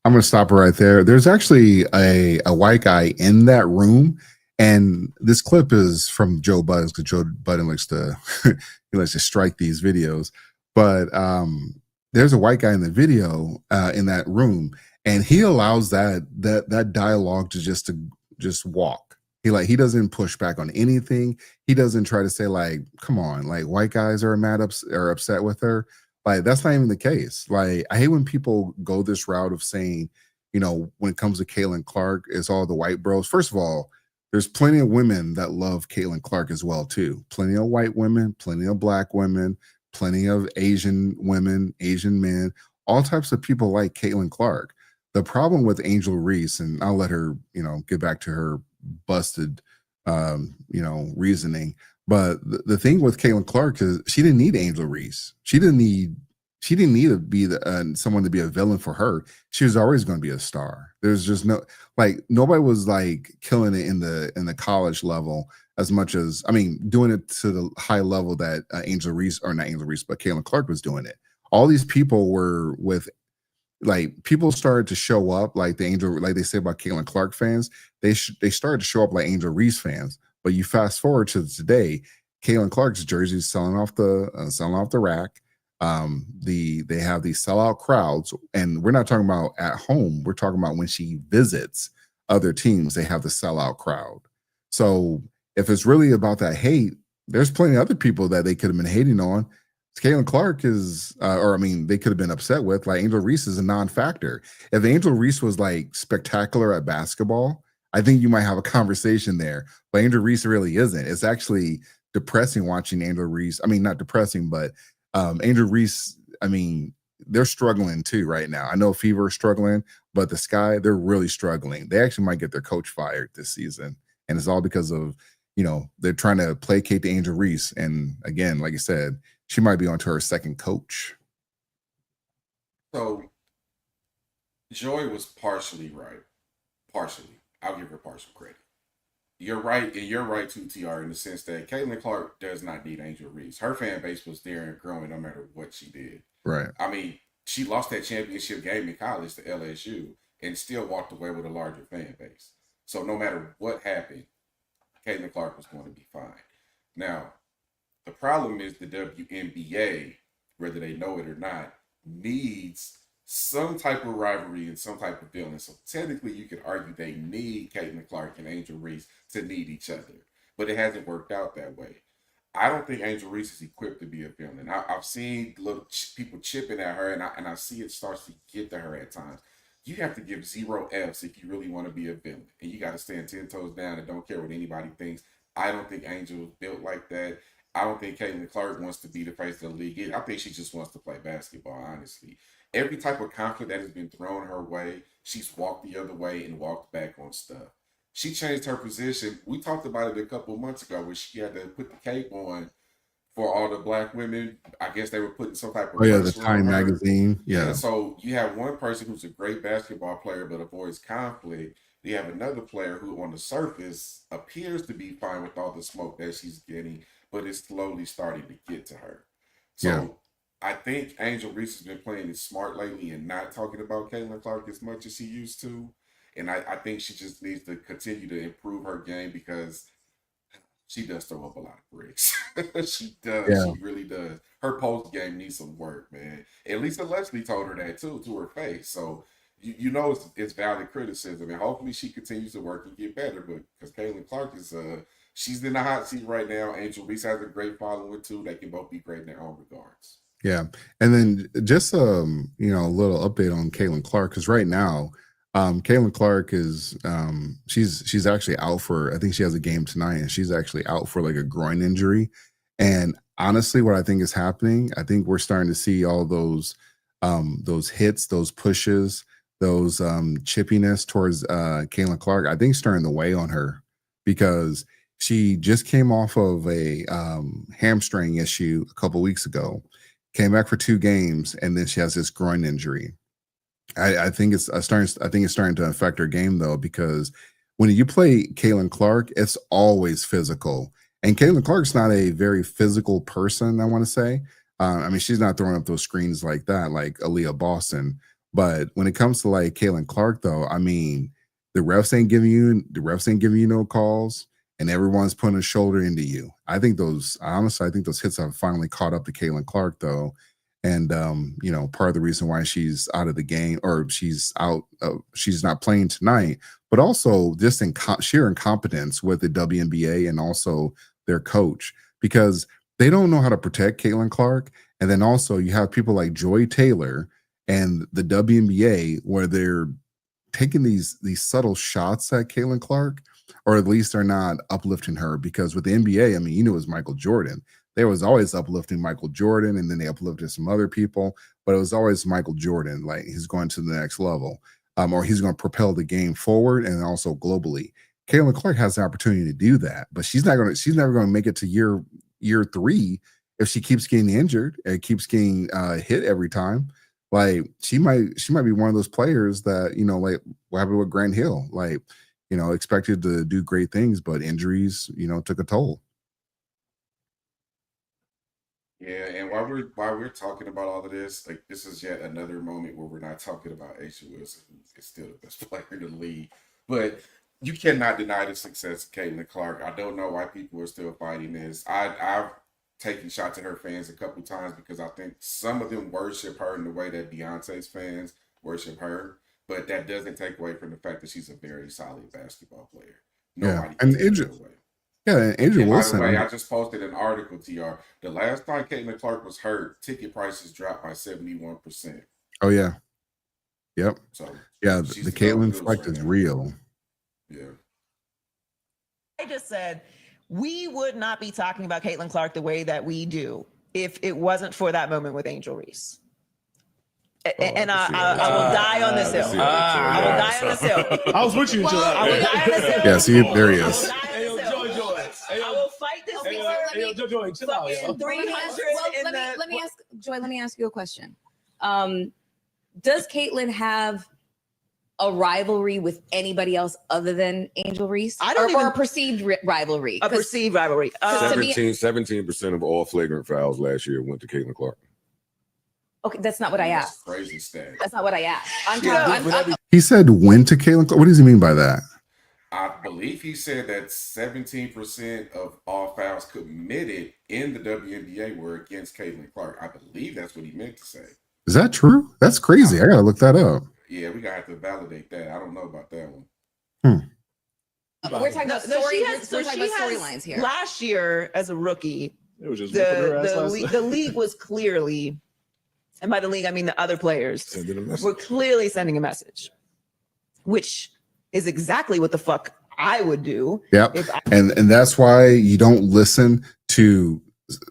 I'm gonna stop it right there. There's actually a white guy in that room, and this clip is from Joe Budden because Joe Budden likes to he likes to strike these videos. But there's a white guy in the video in that room, and he allows that dialogue to just walk. He doesn't push back on anything. He doesn't try to say like, "Come on, like white guys are are upset with her." Like that's not even the case. Like I hate when people go this route of saying, when it comes to Caitlin Clark, it's all the white bros. First of all, there's plenty of women that love Caitlin Clark as well too. Plenty of white women, plenty of black women, plenty of Asian women, Asian men, all types of people like Caitlin Clark. The problem with Angel Reese, and I'll let her, get back to her busted, reasoning. But the thing with Caitlin Clark is she didn't need Angel Reese. She didn't need to be someone to be a villain for her. She was always going to be a star. There's just nobody was like killing it in the college level as much as doing it to the high level that Angel Reese, or not Angel Reese, but Caitlin Clark was doing it. All these people were with people started to show up like they say about Caitlin Clark fans. They started to show up like Angel Reese fans. But you fast forward to today, Caitlin Clark's jersey is selling off the rack. They have these sellout crowds, and we're not talking about at home. We're talking about when she visits other teams, they have the sellout crowd. So if it's really about that hate, there's plenty of other people that they could have been hating on. Caitlin Clark is, they could have been upset with. Like Angel Reese is a non-factor. If Angel Reese was like spectacular at basketball, I think you might have a conversation there. But Angel Reese really isn't. It's actually depressing watching Angel Reese. Not depressing, but Angel Reese, they're struggling too right now. I know Fever is struggling, but the Sky, they're really struggling. They actually might get their coach fired this season. And it's all because of, they're trying to placate the Angel Reese. And again, like I said, she might be onto her second coach. So Joy was partially right. Partially. I'll give her partial credit. You're right, and you're right too, TR, in the sense that Caitlin Clark does not need Angel Reese. Her fan base was there and growing no matter what she did. Right. She lost that championship game in college to LSU and still walked away with a larger fan base. So no matter what happened, Caitlin Clark was going to be fine. Now, the problem is the WNBA, whether they know it or not, needs some type of rivalry and some type of villain. So technically, you could argue they need Caitlin Clark and Angel Reese to need each other, but it hasn't worked out that way. I don't think Angel Reese is equipped to be a villain. I've seen little people chipping at her, and I see it starts to get to her at times. You have to give 0 Fs if you really want to be a villain, and you got to stand 10 toes down and don't care what anybody thinks. I don't think Angel is built like that. I don't think Caitlin Clark wants to be the face of the league. I think she just wants to play basketball, honestly. Every type of conflict that has been thrown her way, she's walked the other way and walked back on stuff. She changed her position. We talked about it a couple of months ago where she had to put the cape on for all the black women. I guess they were putting some type of the Time magazine. Yeah. So you have one person who's a great basketball player but avoids conflict. You have another player who on the surface appears to be fine with all the smoke that she's getting, but it's slowly starting to get to her. So I think Angel Reese has been playing it smart lately and not talking about Caitlin Clark as much as she used to. And I think she just needs to continue to improve her game because she does throw up a lot of bricks. She does. Yeah. She really does. Her post game needs some work, man. At least Leslie told her that too, to her face. So it's valid criticism, and hopefully she continues to work and get better. But because Caitlin Clark is she's in the hot seat right now. Angel Reese has a great following too. They can both be great in their own regards. Yeah, and then just a little update on Caitlin Clark, because right now, Caitlin Clark is she's actually out for, I think she has a game tonight, and she's actually out for like a groin injury. And honestly, what I think is happening, I think we're starting to see all those hits, those pushes, those chippiness towards Caitlin Clark, I think starting to weigh on her, because she just came off of a hamstring issue a couple weeks ago, came back for 2 games, and then she has this groin injury. I think it's starting to affect her game though, because when you play Caitlin Clark, it's always physical, and Caitlin Clark's not a very physical person, I want to say. She's not throwing up those screens like that, like Aaliyah Boston, But when it comes to like Caitlin Clark, though, I mean, the refs ain't giving you no calls, and everyone's putting a shoulder into you. I think those hits have finally caught up to Caitlin Clark, though. And part of the reason why she's out of the game, or she's not playing tonight, but also just in sheer incompetence with the WNBA and also their coach, because they don't know how to protect Caitlin Clark. And then also you have people like Joy Taylor and the WNBA, where they're taking these subtle shots at Caitlin Clark, or at least they're not uplifting her. Because with the NBA, I mean, it was Michael Jordan. They was always uplifting Michael Jordan, and then they uplifted some other people, but it was always Michael Jordan. Like, he's going to the next level, or he's going to propel the game forward, and also globally. Caitlin Clark has the opportunity to do that, but she's never going to make it to year 3 if she keeps getting injured and keeps getting hit every time. Like, she might be one of those players that, like what happened with Grant Hill, like, expected to do great things, but injuries, took a toll. Yeah, and while we're talking about all of this, like, this is yet another moment where we're not talking about A'ja Wilson, who is still the best player in the league. But you cannot deny the success of Caitlin Clark. I don't know why people are still fighting this. I've taken shots at her fans a couple times because I think some of them worship her in the way that Beyonce's fans worship her. But that doesn't take away from the fact that she's a very solid basketball player. Nobody can take that away. Yeah, and A'ja Wilson. By the way, I just posted an article, TR. The last time Caitlin Clark was hurt, ticket prices dropped by 71%. Oh yeah, yep. So yeah, the Caitlin effect is real. Yeah. I just said we would not be talking about Caitlin Clark the way that we do if it wasn't for that moment with Angel Reese. And I will die on this hill. I will die on this hill. I was with you until I will die on this hill. Yeah, see, there he is. I will fight this war. Chill out, yo. 300 let me ask you a question. Does Caitlin have a rivalry with anybody else other than Angel Reese? Or a perceived rivalry? A perceived rivalry. 17% of all flagrant fouls last year went to Caitlin Clark. Okay, that's not what I asked. Crazy stat. That's not what I asked. He said when to Caitlin Clark? What does he mean by that? I believe he said that 17% of all fouls committed in the WNBA were against Caitlin Clark. I believe that's what he meant to say. Is that true? That's crazy. I gotta look that up. Yeah, we gotta have to validate that. I don't know about that one. We're talking about storylines here. Last year, as a rookie, it was just the league was clearly, and by the league I mean the other players, were clearly sending a message, which is exactly what the fuck I would do. Yep. And that's why you don't listen to,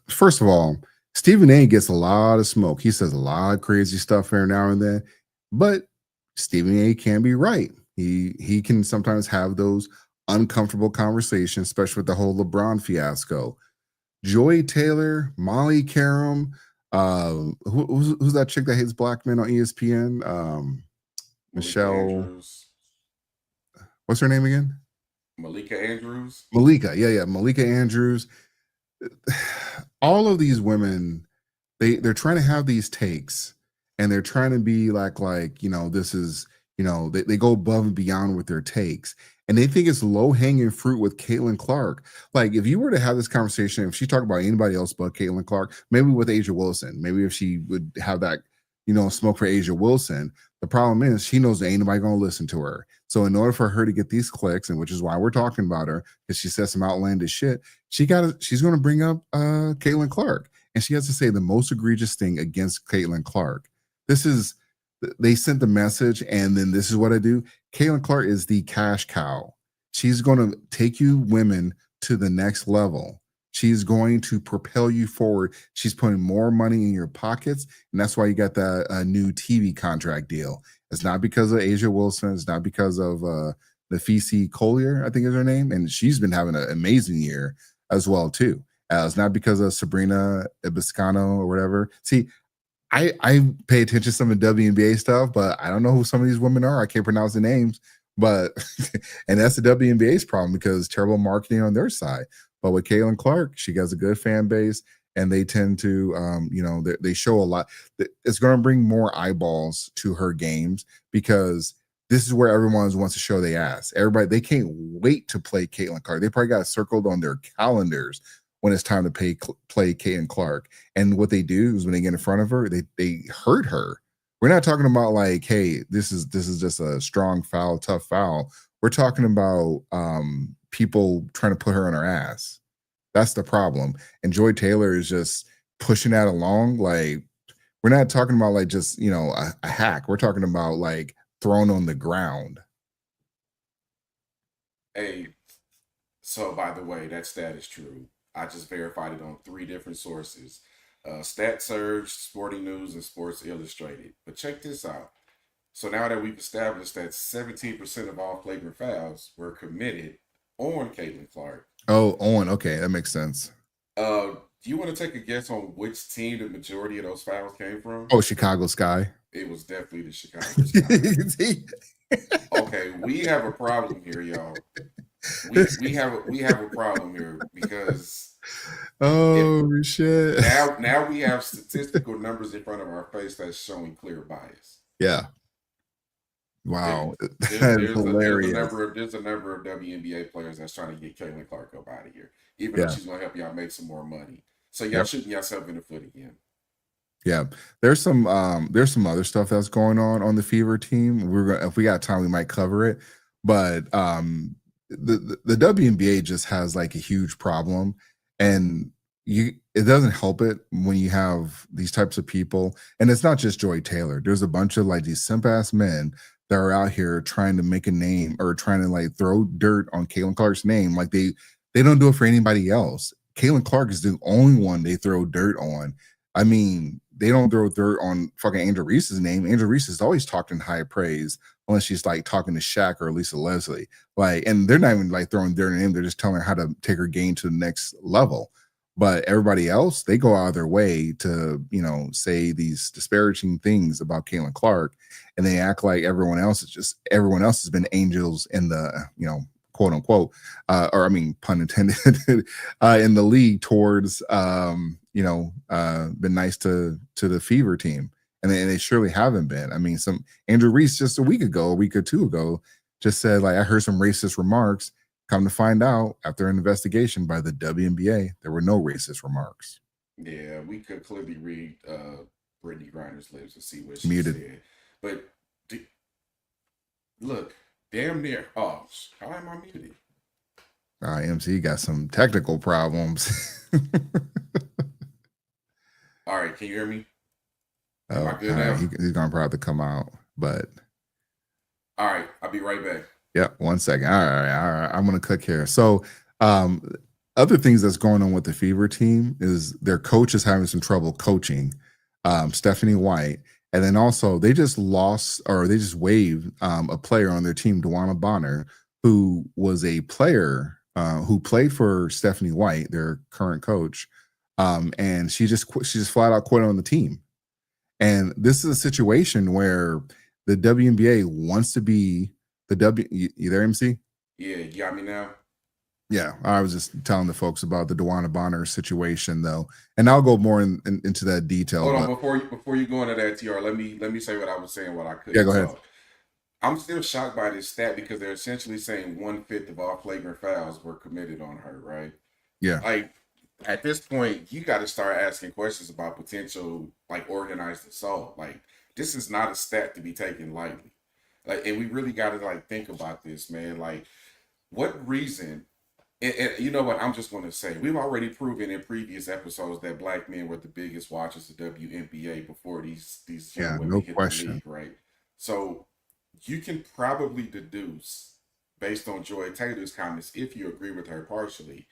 first of all, Stephen A gets a lot of smoke. He says a lot of crazy stuff every now and then, but Stephen A can be right. He can sometimes have those uncomfortable conversations, especially with the whole LeBron fiasco. Joy Taylor, Molly Karam, who's that chick that hates black men on ESPN? Michelle Andrews. What's her name again? Malika Andrews. Malika Andrews. All of these women, they're trying to have these takes, and they're trying to be like this is, they go above and beyond with their takes, and they think it's low hanging fruit with Caitlin Clark. Like, if you were to have this conversation, if she talked about anybody else but Caitlin Clark, maybe with A'ja Wilson, maybe if she would have that, smoke for A'ja Wilson. The problem is she knows that ain't nobody gonna listen to her. So in order for her to get these clicks, and which is why we're talking about her, because she says some outlandish shit, she's gonna bring up Caitlin Clark, and she has to say the most egregious thing against Caitlin Clark. They sent the message, and then this is what I do. Caitlin Clark is the cash cow. She's gonna take you women to the next level. She's going to propel you forward. She's putting more money in your pockets, and that's why you got that new TV contract deal. It's not because of A'ja Wilson. It's not because of Nafisi Collier, I think is her name, and she's been having an amazing year as well too. It's not because of Sabrina Ibiscano or whatever. See, I pay attention to some of the WNBA stuff, but I don't know who some of these women are. I can't pronounce the names, but and that's the WNBA's problem because terrible marketing on their side. But with Caitlin Clark, she has a good fan base, and they tend to, they show a lot. It's going to bring more eyeballs to her games because this is where everyone wants to show their ass. Everybody, they can't wait to play Caitlin Clark. They probably got it circled on their calendars when it's time to play Caitlin Clark. And what they do is when they get in front of her, they hurt her. We're not talking about like, hey, this is just a strong foul, tough foul. We're talking about people trying to put her on her ass. That's the problem. And Joy Taylor is just pushing that along. Like, we're not talking about like just, a hack. We're talking about like thrown on the ground. Hey, so by the way, that stat is true. I just verified it on 3 different sources. Stat Surge, Sporting News, and Sports Illustrated. But check this out. So now that we've established that 17% of all flagrant fouls were committed on Caitlin Clark. Oh, on. Okay, that makes sense. Do you want to take a guess on which team the majority of those fouls came from? Oh, Chicago Sky. It was definitely the Chicago Sky. Okay, we have a problem here, y'all. We have a problem here because shit. Now we have statistical numbers in front of our face that's showing clear bias. Yeah. Wow. There's a number of WNBA players that's trying to get Caitlin Clark up out of here, even though she's gonna help y'all make some more money. So y'all shooting yourself in the foot again. Yeah, there's some other stuff that's going on the Fever team. If we got time, we might cover it. But the WNBA just has like a huge problem, and it doesn't help it when you have these types of people. And it's not just Joy Taylor. There's a bunch of like these simp ass men that are out here trying to make a name or trying to like throw dirt on Caitlin Clark's name. Like they don't do it for anybody else. Caitlin Clark is the only one they throw dirt on. I mean, they don't throw dirt on fucking Angel Reese's name. Angel Reese is always talked in high praise unless she's like talking to Shaq or Lisa Leslie. Like, and they're not even like throwing dirt on him. They're just telling her how to take her game to the next level. But everybody else, they go out of their way to, say these disparaging things about Caitlin Clark, and they act like everyone else has been angels in the, quote unquote, or I mean, pun intended, in the league towards, been nice to the Fever team, and they surely haven't been. I mean, some Andrew Reese just a week or 2 ago, just said like, I heard some racist remarks. Come to find out, after an investigation by the WNBA, there were no racist remarks. Yeah, we could clearly read Brittany Griner's lips to see what she Muted. said. But look, damn near. Oh, how am I muted? MC got some technical problems. All right, can you hear me? Am I good now? He's gonna probably have to come out, but all right, I'll be right back. Yeah, 1 second. All right. I'm gonna click here. So, other things that's going on with the Fever team is their coach is having some trouble coaching, Stephanie White, and then also they just waived a player on their team, Dewana Bonner, who was a player who played for Stephanie White, their current coach, and she just flat out quit on the team. And this is a situation where the WNBA wants to be you there, MC? Yeah, you got me now? Yeah, I was just telling the folks about the Dewana Bonner situation, though, and I'll go more into that detail. Hold on, before you go into that, TR, let me say what I was saying while I could. Yeah, go ahead. I'm still shocked by this stat because they're essentially saying 1/5 of all flagrant fouls were committed on her, right? Yeah. Like, at this point, you got to start asking questions about potential, like, organized assault. Like, this is not a stat to be taken lightly. Like, and we really got to like think about this, man. Like, what reason? And you know what? I'm just going to say we've already proven in previous episodes that black men were the biggest watchers of WNBA before these young women hit the league, right? So you can probably deduce, based on Joy Taylor's comments, if you agree with her partially,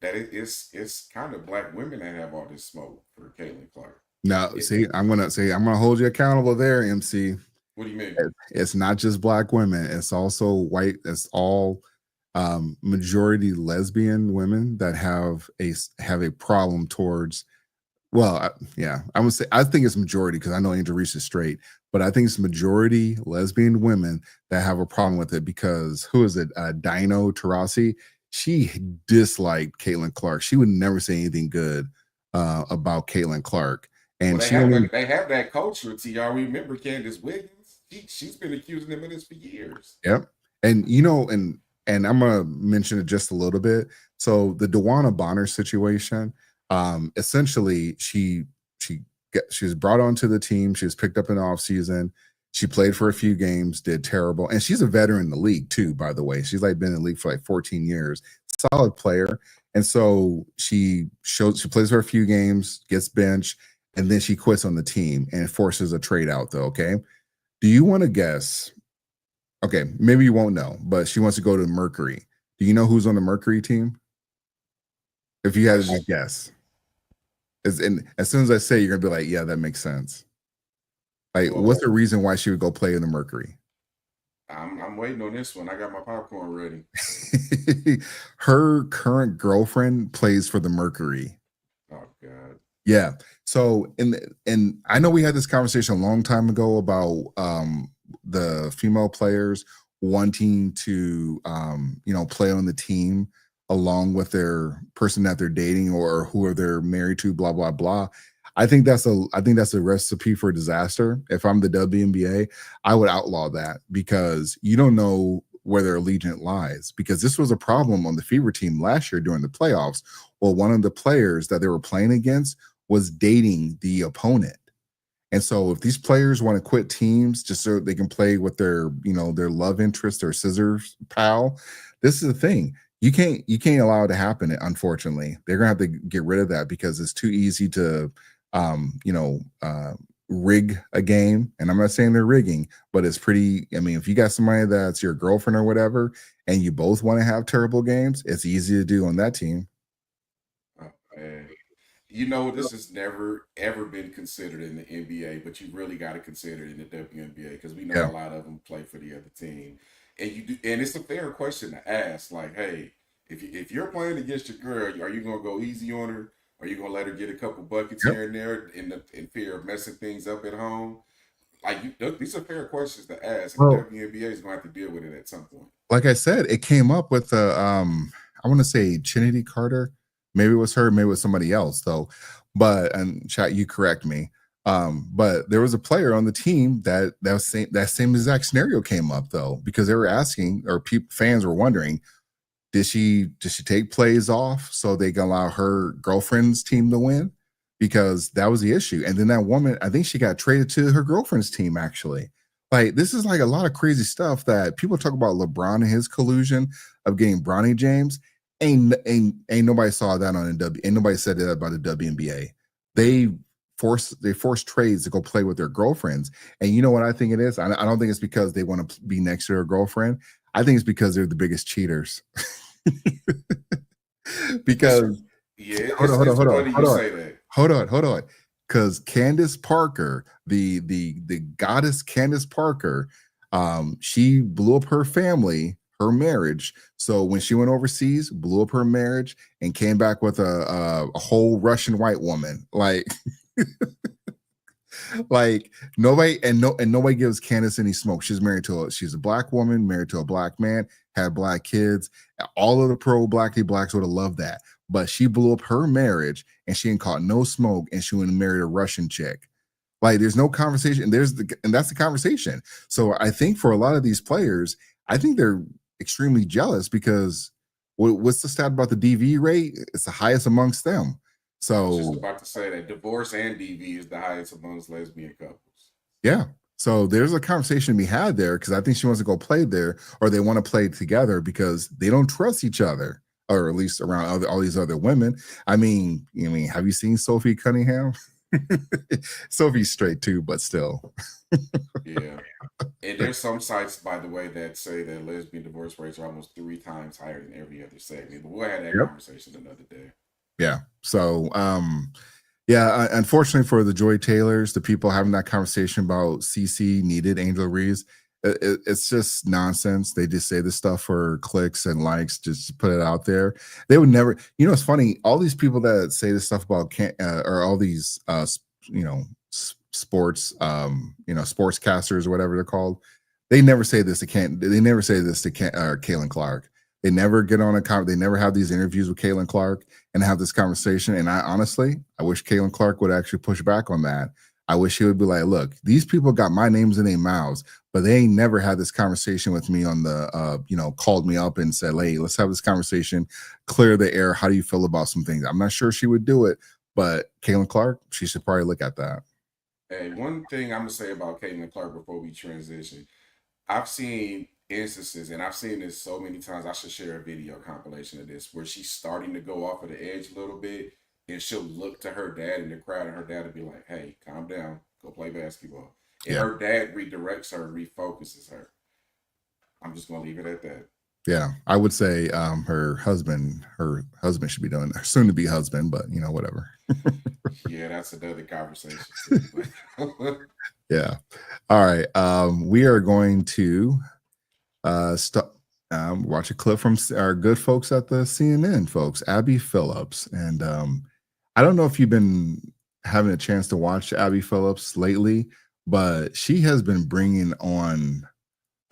that it's kind of black women that have all this smoke for Caitlin Clark. Now, I'm gonna hold you accountable there, MC. What do you mean? It's not just black women. It's also white. It's all majority lesbian women that have a problem towards. Well, I would say I think it's majority because I know Angel Reese is straight, but I think it's majority lesbian women that have a problem with it because who is it? Dino Taurasi. She disliked Caitlin Clark. She would never say anything good about Caitlin Clark, Well, and they she have only that. They have that culture. Y'all remember Candace Wiggins? She's been accusing them of this for years. Yep. And and I'm gonna mention it just a little bit. So the Dewana Bonner situation, essentially she was brought onto the team. She was picked up in the offseason. She played for a few games, did terrible. And she's a veteran in the league too, by the way. She's like been in the league for like 14 years. Solid player. And so she plays for a few games, gets benched, and then she quits on the team and forces a trade out though. Okay. Do you want to guess? Okay, maybe you won't know, but she wants to go to Mercury. Do you know who's on the Mercury team? If you had to just guess. And as soon as I say, you're gonna be like, yeah, that makes sense. Like, what's the reason why she would go play in the Mercury? I'm waiting on this one. I got my popcorn ready. Her current girlfriend plays for the Mercury. Oh God. Yeah. So and I know we had this conversation a long time ago about the female players wanting to play on the team along with their person that they're dating or who they're married to, blah blah blah. I think that's a recipe for disaster. If I'm the WNBA, I would outlaw that because you don't know where their allegiance lies, because this was a problem on the Fever team last year during the playoffs. Well, one of the players that they were playing against was dating the opponent. And so if these players want to quit teams just so they can play with their love interest or scissors pal, this is the thing. You can't allow it to happen, unfortunately. They're gonna have to get rid of that because it's too easy to rig a game. And I'm not saying they're rigging, but it's pretty. I mean, if you got somebody that's your girlfriend or whatever, and you both want to have terrible games, it's easy to do on that team. Oh, man. This has never ever been considered in the NBA, but you really got to consider it in the WNBA because we know a lot of them play for the other team, and and it's a fair question to ask. Like, hey, if you're playing against your girl, are you gonna go easy on her? Are you gonna let her get a couple buckets here and there in fear of messing things up at home? These are fair questions to ask, and the WNBA is gonna have to deal with it at some point. Like I said, it came up with I want to say Trinity Carter. Maybe it was her, maybe it was somebody else though. But and chat, you correct me. But there was a player on the team that same exact scenario came up though, because they were asking, or fans were wondering, did she take plays off so they can allow her girlfriend's team to win? Because that was the issue. And then that woman, I think she got traded to her girlfriend's team actually. Like, this is like a lot of crazy stuff that people talk about LeBron and his collusion of getting Bronny James. Ain't nobody saw that on the ain't nobody said that about the WNBA. They force trades to go play with their girlfriends. And you know what I think it is? I don't think it's because they want to be next to their girlfriend. I think it's because they're the biggest cheaters. Because hold on. Because Candace Parker, the goddess Candace Parker, she blew up her family, her marriage. So when she went overseas, blew up her marriage and came back with a whole Russian white woman. Like nobody nobody gives Candace any smoke. She's a black woman, married to a black man, had black kids. All of the pro blacks would have loved that. But she blew up her marriage and she ain't caught no smoke, and she went and married a Russian chick. Like, there's no conversation. And that's the conversation. So I think for a lot of these players, I think they're extremely jealous because what's the stat about the DV rate? It's the highest amongst them. So I was just about to say that divorce and DV is the highest amongst lesbian couples. Yeah. So there's a conversation to be had there, because I think she wants to go play there, or they want to play together because they don't trust each other, or at least around all these other women. I mean, have you seen Sophie Cunningham? Sophie's straight too, but still. Yeah. And there's some sites, by the way, that say that lesbian divorce rates are almost 3 times higher than every other segment. But we'll have that conversation another day. Yeah. So, unfortunately for the Joy Taylors, the people having that conversation about CC needed Angel Reese, it's just nonsense. They just say this stuff for clicks and likes, just to put it out there. They would never, it's funny, all these people that say this stuff about or all these sports sportscasters or whatever they're called, they never say this to Caitlin Clark. They never get on they never have these interviews with Caitlin Clark and have this conversation. And I wish Caitlin Clark would actually push back on that. I wish he would be like, look, these people got my names in their mouths, but they ain't never had this conversation with me on the, called me up and said, hey, let's have this conversation, clear the air. How do you feel about some things? I'm not sure she would do it, but Caitlin Clark, she should probably look at that. Hey, one thing I'm gonna say about Caitlin Clark before we transition, I've seen instances, and I've seen this so many times. I should share a video compilation of this where she's starting to go off of the edge a little bit, and she'll look to her dad in the crowd, and her dad will be like, "Hey, calm down, go play basketball." And her dad redirects her, refocuses her. I'm just gonna leave it at that. Yeah, I would say her husband should be doing that. Soon to be husband, but whatever. Yeah, that's another conversation. Yeah. All right. We are going to watch a clip from our good folks at the CNN, folks, Abby Phillips. And I don't know if you've been having a chance to watch Abby Phillips lately, but she has been bringing on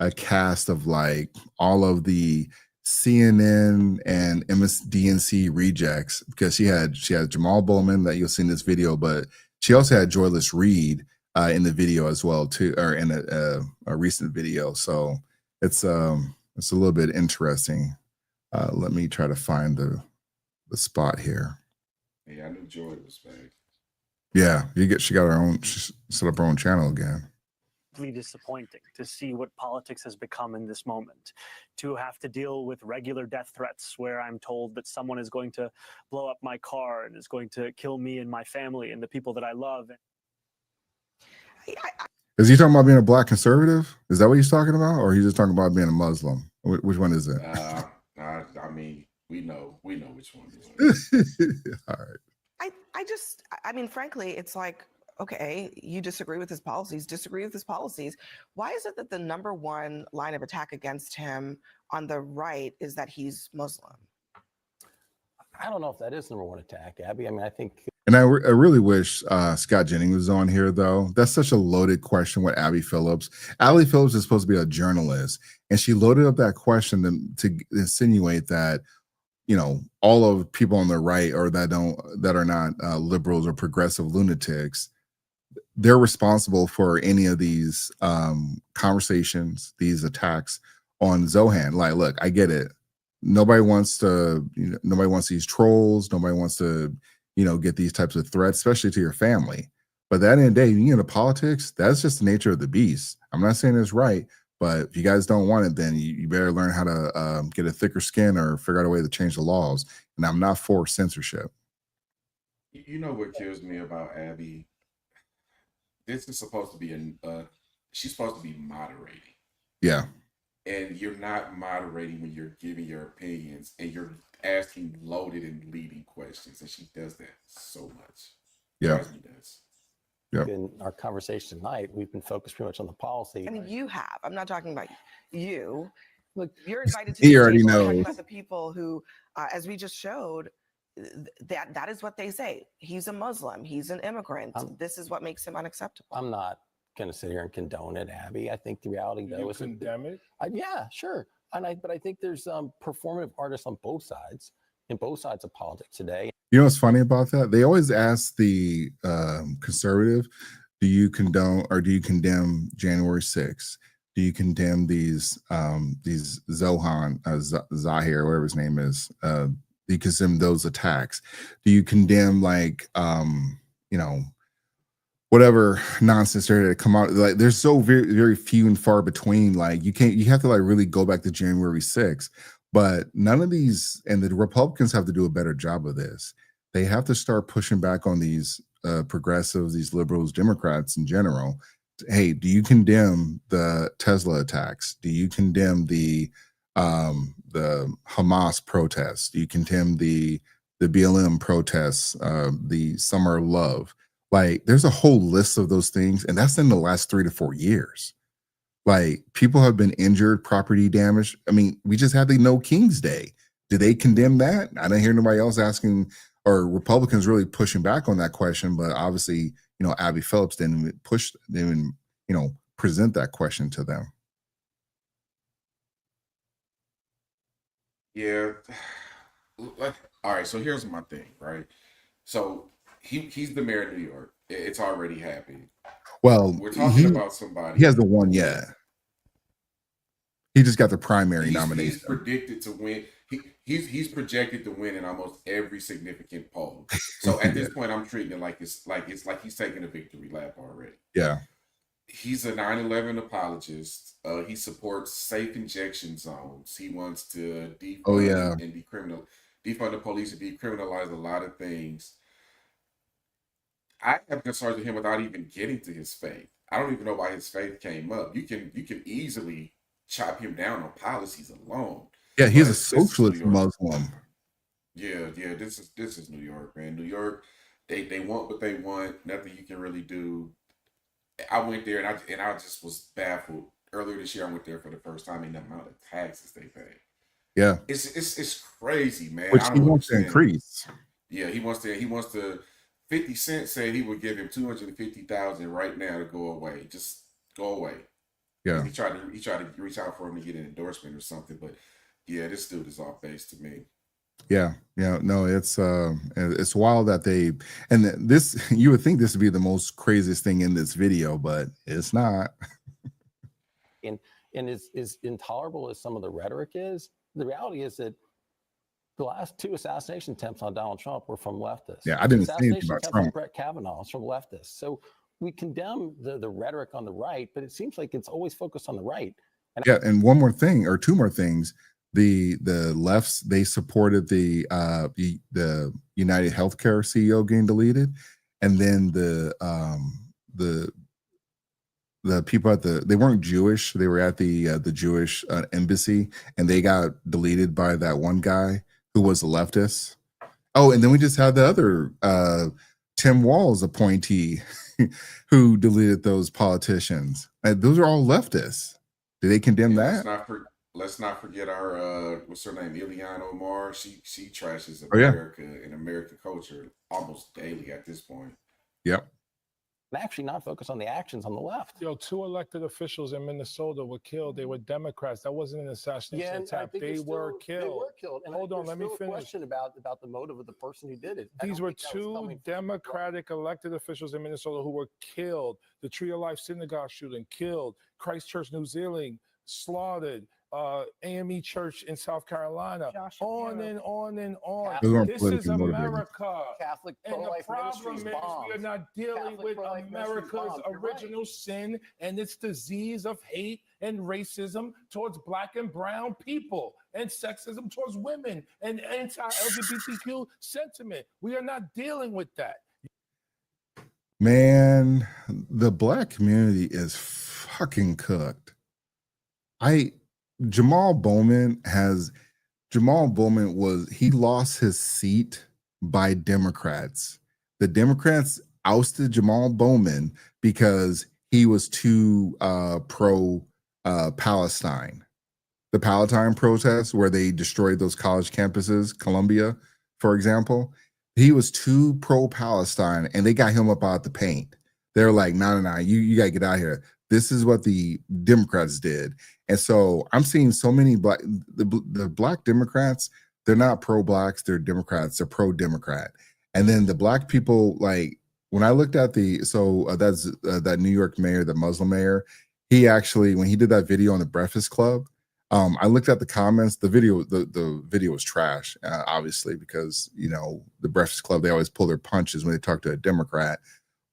a cast of like all of the CNN and MSDNC rejects, because she had Jamal Bowman that you'll see in this video, but she also had Joyless Reed in the video as well too, or in a recent video. So it's a little bit interesting. Let me try to find the spot here. Yeah, I knew Joy was back. Yeah, she got her own, she set up her own channel again. Disappointing to see what politics has become in this moment, to have to deal with regular death threats where I'm told that someone is going to blow up my car and is going to kill me and my family and the people that I love. Is he talking about being a black conservative? Is that what he's talking about, or he's just talking about being a Muslim? Which one is it? I mean, we know which one it is. All right. I mean, frankly, it's like, okay, you disagree with his policies, Why is it that the number one line of attack against him on the right is that he's Muslim? I don't know if that is number one attack, Abby. I mean, I think. And I really wish Scott Jennings was on here, though. That's such a loaded question with Abby Phillips. Abby Phillips is supposed to be a journalist, and she loaded up that question to insinuate that, all of people on the right or that are not liberals or progressive lunatics, they're responsible for any of these conversations, these attacks on Zohan. Like, look, I get it. Nobody wants these trolls. Nobody wants to, get these types of threats, especially to your family. But at the end of the day, you get into politics, that's just the nature of the beast. I'm not saying it's right, but if you guys don't want it, then you better learn how to get a thicker skin or figure out a way to change the laws. And I'm not for censorship. You know what kills me about Abby? This is supposed to be she's supposed to be moderating. Yeah. And you're not moderating when you're giving your opinions and you're asking loaded and leading questions. And she does that so much. Yeah. Yep. In our conversation tonight, we've been focused pretty much on the policy. I mean, you have. I'm not talking about you. Look, you're invited to He the already table. I'm knows. talking about the people who, as we just showed, that is what they say. He's a Muslim. He's an immigrant. This is what makes him unacceptable. I'm not going to sit here and condone it, Abby. I think the reality, though, is condemn it. Yeah, sure. But I think there's performative artists on both sides, in both sides of politics today. You know what's funny about that? They always ask the conservative, do you condone or do you condemn January 6th? Do you condemn these Zohan, Zahir, whatever his name is? Do you condemn those attacks? Do you condemn whatever nonsense there that come out? Like, there's so very, very few and far between. Like, you have to really go back to January 6th. But none of these, and the Republicans have to do a better job of this. They have to start pushing back on these progressives, these liberals, Democrats in general. Hey, do you condemn the Tesla attacks? Do you condemn the Hamas protests? Do you condemn the BLM protests? The Summer of Love? Like, there's a whole list of those things, and that's in the last 3 to 4 years. Like, people have been injured, property damage. I mean, we just had the No King's Day. Do they condemn that? I didn't hear nobody else asking, or Republicans really pushing back on that question. But obviously, Abby Phillips didn't even present that question to them. Yeah. Like, all right, so here's my thing, right? So he's the mayor of New York. It's already happened. Well, We're talking he about he has somebody the one who yet. He just got the primary he's nomination. predicted to win. He's projected to win in almost every significant poll. So at Yeah. this point, I'm treating it like it's like he's taking a victory lap already. Yeah. He's a 9/11 apologist. He supports safe injection zones. He wants to Oh defund yeah. and defund the police and decriminalize a lot of things. I have concerns with him without even getting to his faith. I don't even know why his faith came up. You can easily chop him down on policies alone. Yeah, he's a But this is New socialist York. Muslim. Yeah. This is New York, man. New York, they want what they want. Nothing you can really do. I went there and I just was baffled. Earlier this year, I went there for the first time in the amount of taxes they pay. Yeah. It's crazy, man. Which I he don't wants to understand it. increase. Yeah, he wants to 50 Cent said he would give him 250,000 right now to go away. Just go away. Yeah. He tried to reach out for him to get an endorsement or something, but yeah, this dude is off base to me. Yeah. Yeah. No, it's wild that this you would think this would be the most craziest thing in this video, but it's not. And as intolerable as some of the rhetoric is, the reality is that the last 2 assassination attempts on Donald Trump were from leftists. Yeah, I didn't say anything Assassination about attempt on Trump. Brett Kavanaugh is from leftists. So we condemn the rhetoric on the right, but it seems like it's always focused on the right. And Yeah, and one more thing or two more things. The lefts, they supported the United Healthcare CEO getting deleted, and then the people at they weren't Jewish. They were at the Jewish embassy, and they got deleted by that one guy who was a leftist. Oh, and then we just had the other Tim Walz appointee who deleted those politicians. Those are all leftists. Do they condemn And that? let's not forget our what's her name, Ileana Omar. She trashes Oh yeah. America and American culture almost daily at this point. Yep. actually not focus on the actions on the left. Yo, 2 elected officials in Minnesota were killed. They were Democrats. That wasn't an assassination and I attempt. think They were killed. They were killed. And Hold on, there's let me still a finish. question about the motive of the person who did it. These were 2 Democratic elected officials in Minnesota who were killed. The Tree of Life synagogue shooting, killed. Christchurch, New Zealand, slaughtered. AME Church in South Carolina. On and on and on. Those weren't This is politically motivated. America. Catholic And the pro-life problem ministries is bombed. we are not dealing Catholic with pro-life ministries America's bombed. You're right. original sin and its disease of hate and racism towards black and brown people and sexism towards women and anti-LGBTQ sentiment. We are not dealing with that. Man, the black community is fucking cooked. Jamal Bowman he lost his seat by Democrats. The Democrats ousted Jamal Bowman because he was too pro Palestine. The Palestine protests where they destroyed those college campuses, Columbia, for example, he was too pro Palestine and they got him up out the paint. They're like, no, you gotta get out of here. This is what the Democrats did. And so I'm seeing so many the black Democrats, they're not pro-blacks, they're Democrats, they're pro-Democrat. And then the black people, like when I looked at that's that New York mayor, the Muslim mayor, he actually, when he did that video on the Breakfast Club, I looked at the comments. The video was trash, obviously, because the Breakfast Club, they always pull their punches when they talk to a Democrat.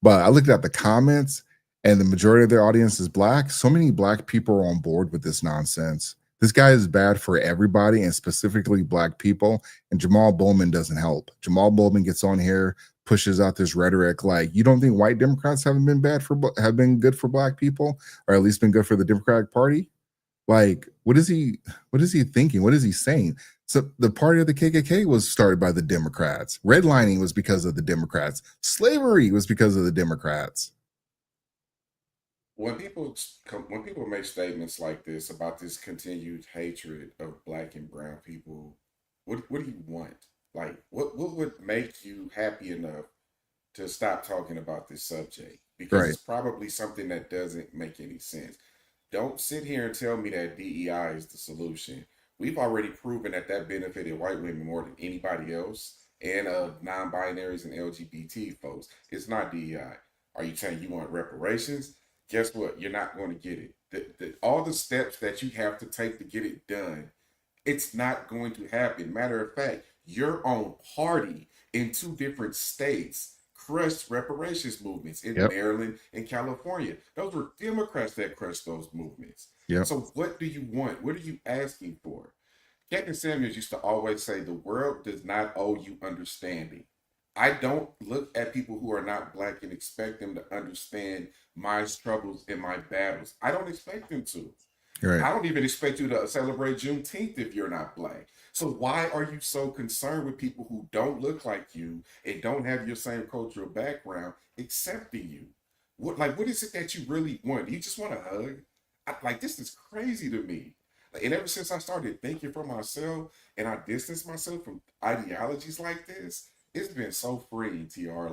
But I looked at the comments, and the majority of their audience is black. So many black people are on board with this nonsense. This guy is bad for everybody, and specifically black people. And Jamal Bowman doesn't help. Jamal Bowman gets on here, pushes out this rhetoric like, you don't think white Democrats have been good for black people, or at least been good for the Democratic Party? Like, what is he thinking? What is he saying? So the party of the KKK was started by the Democrats. Redlining was because of the Democrats. Slavery was because of the Democrats. When people make statements like this about this continued hatred of black and brown people, what do you want? Like, what would make you happy enough to stop talking about this subject? Because Right. it's probably something that doesn't make any sense. Don't sit here and tell me that DEI is the solution we've already proven that benefited white women more than anybody else, and non-binaries and LGBT folks. It's not DEI. Are you saying you want reparations? Guess what? You're not going to get it. All the steps that you have to take to get it done, it's not going to happen. Matter of fact, your own party in 2 different states crushed reparations movements in Yep. Maryland and California. Those were Democrats that crushed those movements. Yep. So what do you want? What are you asking for? Captain Samuels used to always say, the world does not owe you understanding. I don't look at people who are not black and expect them to understand my struggles and my battles. I don't expect them to. Right. I don't even expect you to celebrate Juneteenth if you're not black. So why are you so concerned with people who don't look like you and don't have your same cultural background accepting you? What is it that you really want? Do you just want a hug? This is crazy to me. And ever since I started thinking for myself and I distanced myself from ideologies like this, it's been so freeing, TR.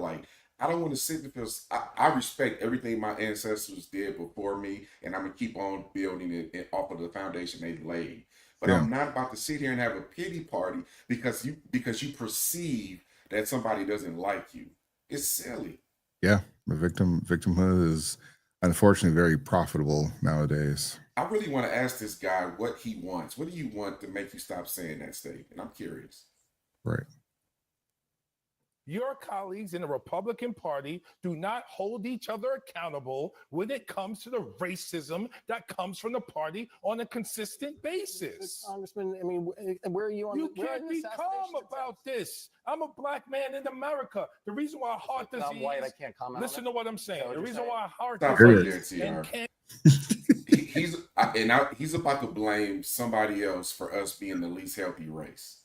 I don't want to sit and feel. I respect everything my ancestors did before me, and I'm gonna keep on building it off of the foundation they laid. But Yeah. I'm not about to sit here and have a pity party because you perceive that somebody doesn't like you. It's silly. Yeah, the victimhood is unfortunately very profitable nowadays. I really want to ask this guy what he wants. What do you want to make you stop saying that statement? I'm curious. Right. Your colleagues in the Republican Party do not hold each other accountable when it comes to the racism that comes from the party on a consistent basis. Congressman, I mean, where are you on? You can't be calm about this. I'm a black man in America. The reason why heart disease. I'm white. I can't comment. Listen to what I'm saying. The reason why heart Stop disease right there, and he's about to blame somebody else for us being the least healthy race.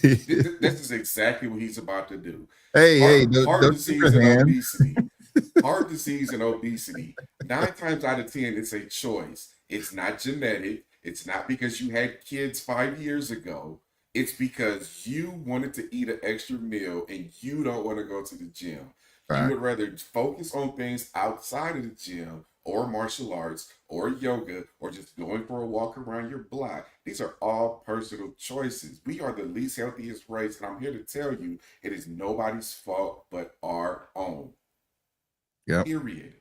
This is exactly what he's about to do. Heart disease and obesity. Heart disease and obesity. 9 times out of 10, it's a choice. It's not genetic. It's not because you had kids 5 years ago. It's because you wanted to eat an extra meal and you don't want to go to the gym. Right. You would rather focus on things outside of the gym or martial arts or yoga or just going for a walk around your block. These are all personal choices. We are the least healthiest race, and I'm here to tell you it is nobody's fault but our own. Yep. Period.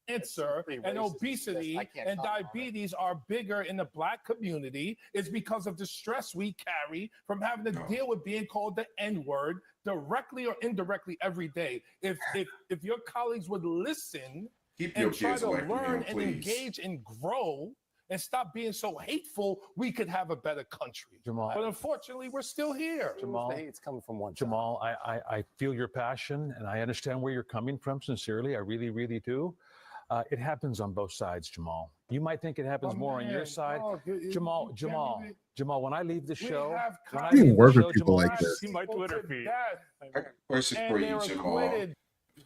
Cancer and obesity and diabetes are bigger in the black community is because of the stress we carry from having to deal with being called the N-word directly or indirectly every day. If your colleagues would listen and try to learn and engage and grow and stop being so hateful, we could have a better country. Jamal. But unfortunately, we're still here. Jamal, it's coming from one. Jamal, I feel your passion and I understand where you're coming from sincerely. I really, really do. It happens on both sides, Jamal. You might think it happens more on your side. Jamal, when I leave the show, work with people like this. See my Twitter feed. I got a question for you, Jamal.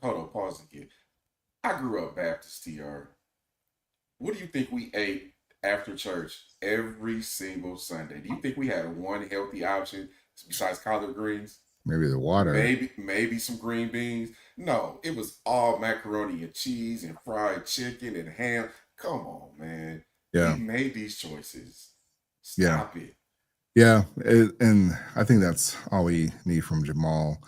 Hold on, pause again. I grew up Baptist, TR. What do you think we ate after church every single Sunday? Do you think we had one healthy option besides collard greens? Maybe the water. Maybe some green beans. No, it was all macaroni and cheese and fried chicken and ham. Come on, man. Yeah. We made these choices. Stop it. Yeah, and I think that's all we need from Jamal.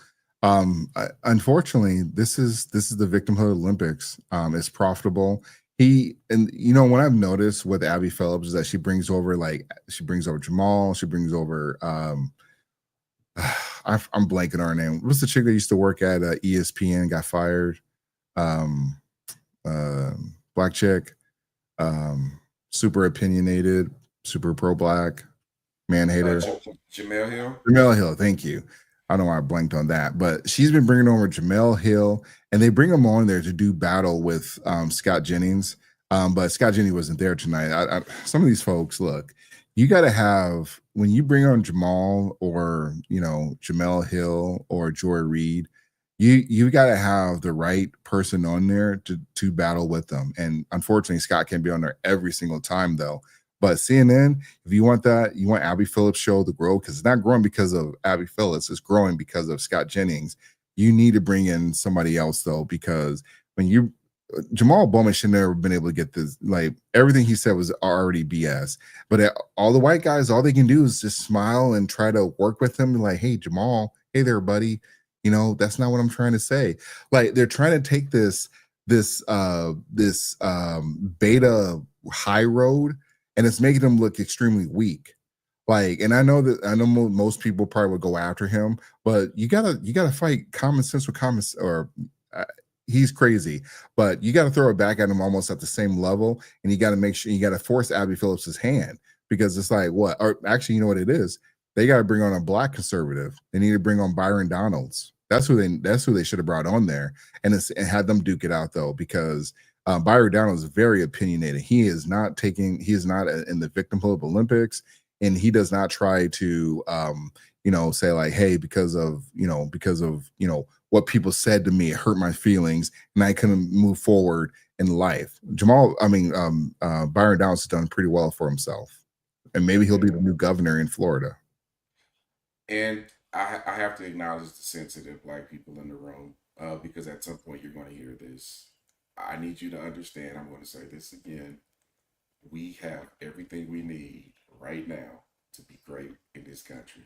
Unfortunately, this is the victimhood Olympics. It's profitable. What I've noticed with Abby Phillips is that she brings over Jamal, she brings over I'm blanking on her name. What's the chick that used to work at ESPN, got fired? Black chick, super opinionated, super pro-black, man hater. Jamel Hill. Jamel Hill, thank you. I don't know why I blanked on that, but she's been bringing over Jamel Hill, and they bring him on there to do battle with Scott Jennings. But Scott Jennings wasn't there tonight. Some of these folks, look, you got to have, when you bring on Jamal or, Jamel Hill or Joy Reid, you got to have the right person on there to battle with them. And unfortunately, Scott can't be on there every single time, though. But CNN, if you want that, you want Abby Phillips' show to grow, because it's not growing because of Abby Phillips, it's growing because of Scott Jennings. You need to bring in somebody else, though, because when you Jamal Bowman should never been able to get this. Like everything he said was already BS. But all the white guys, all they can do is just smile and try to work with him. Like, hey, Jamal, hey there, buddy. You know, that's not what I'm trying to say. Like they're trying to take this beta high road, and it's making them look extremely weak. Like, and I know most people probably would go after him, but you gotta fight common sense with common or. He's crazy, but you got to throw it back at him almost at the same level, and you got to make sure you got to force Abby Phillips's hand, because it's like what? Or actually, you know what it is? They got to bring on a black conservative. They need to bring on Byron Donalds. That's who they should have brought on there, and had them duke it out though, because Byron Donalds is very opinionated. He is not in the victimhood of Olympics, and he does not try to say like, hey, because of what people said to me, it hurt my feelings, and I couldn't move forward in life. Byron Donalds has done pretty well for himself, and maybe he'll be the new governor in Florida. And I have to acknowledge the sensitive black people in the room, because at some point you're going to hear this. I need you to understand, I'm going to say this again. We have everything we need right now to be great in this country.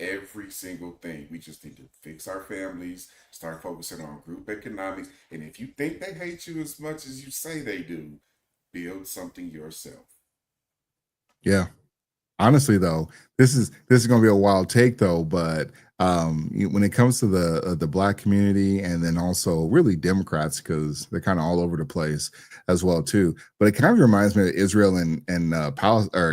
Every single thing. We just need to fix our families, start focusing on group economics. And if you think they hate you as much as you say they do, build something yourself. Yeah. Honestly, though, this is going to be a wild take, though. But when it comes to the black community, and then also really Democrats, because they're kind of all over the place as well too. But it kind of reminds me of Israel and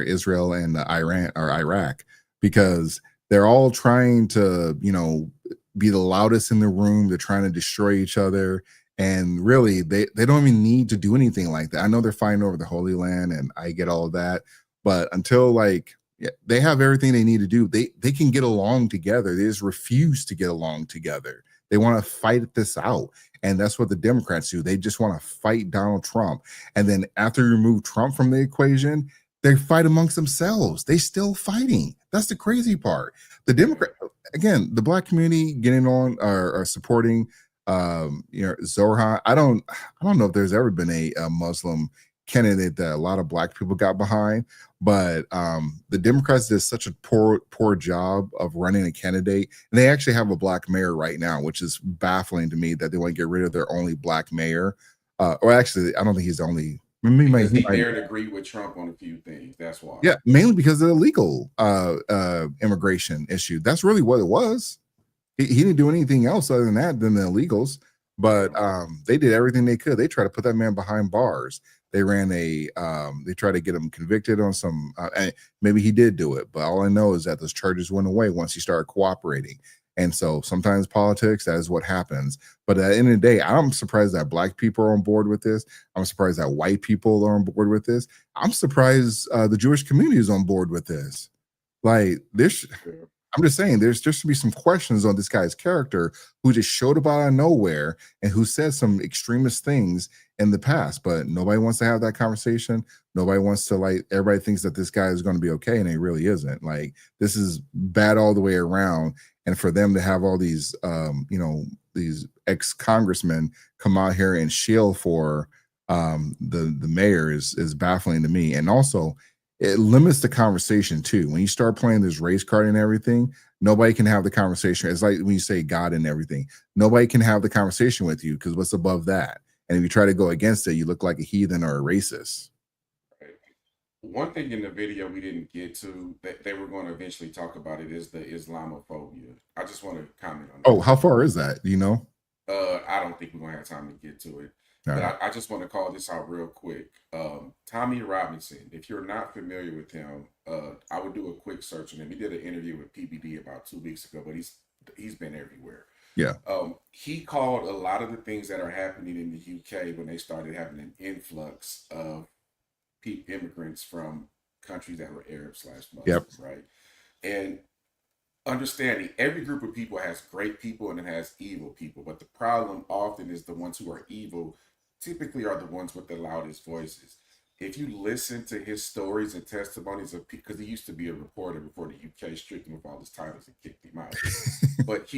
Israel and Iran or Iraq, because they're all trying to, be the loudest in the room. They're trying to destroy each other. And really, they don't even need to do anything like that. I know they're fighting over the Holy Land, and I get all of that. But until they have everything they need to do, they can get along together. They just refuse to get along together. They want to fight this out. And that's what the Democrats do. They just want to fight Donald Trump. And then after you remove Trump from the equation, they fight amongst themselves. They still fighting. That's the crazy part. The the black community getting on or supporting Zohar. I don't know if there's ever been a Muslim candidate that a lot of black people got behind, but the Democrats did such a poor job of running a candidate, and they actually have a black mayor right now, which is baffling to me that they want to get rid of their only black mayor. Or actually, I don't think he's the only. Because he dared agree with Trump on a few things. That's why. Yeah, mainly because of the illegal immigration issue. That's really what it was. He didn't do anything else other than that than the illegals. But they did everything they could. They tried to put that man behind bars. They ran they tried to get him convicted on some, and maybe he did do it, but all I know is that those charges went away once he started cooperating. And so sometimes politics, that is what happens. But at the end of the day, I'm surprised that black people are on board with this. I'm surprised that white people are on board with this. I'm surprised the Jewish community is on board with this. Like this. I'm just saying, there should be some questions on this guy's character, who just showed up out of nowhere and who said some extremist things in the past, but nobody wants to have that conversation. Nobody wants to, everybody thinks that this guy is going to be okay, and he really isn't. Like, this is bad all the way around. And for them to have all these, these ex-congressmen come out here and shield for the mayor is baffling to me. And also, it limits the conversation too. When you start playing this race card and everything, nobody can have the conversation. It's like when you say God and everything, nobody can have the conversation with you, because what's above that? And if you try to go against it, you look like a heathen or a racist. One thing in the video we didn't get to that they were going to eventually talk about it is the Islamophobia. I just want to comment on that. Oh, how far is that? Do you know? I don't think we're going to have time to get to it. But I just want to call this out real quick. Tommy Robinson, if you're not familiar with him, I would do a quick search on him. He did an interview with PBD about 2 weeks ago, but he's been everywhere. Yeah. He called a lot of the things that are happening in the UK when they started having an influx of immigrants from countries that were Arab/Muslims, right? And understanding every group of people has great people and it has evil people, but the problem often is the ones who are evil typically are the ones with the loudest voices. if you listen to his stories and testimonies of, because he used to be a reporter before the UK stripped him of all his titles and kicked him out. But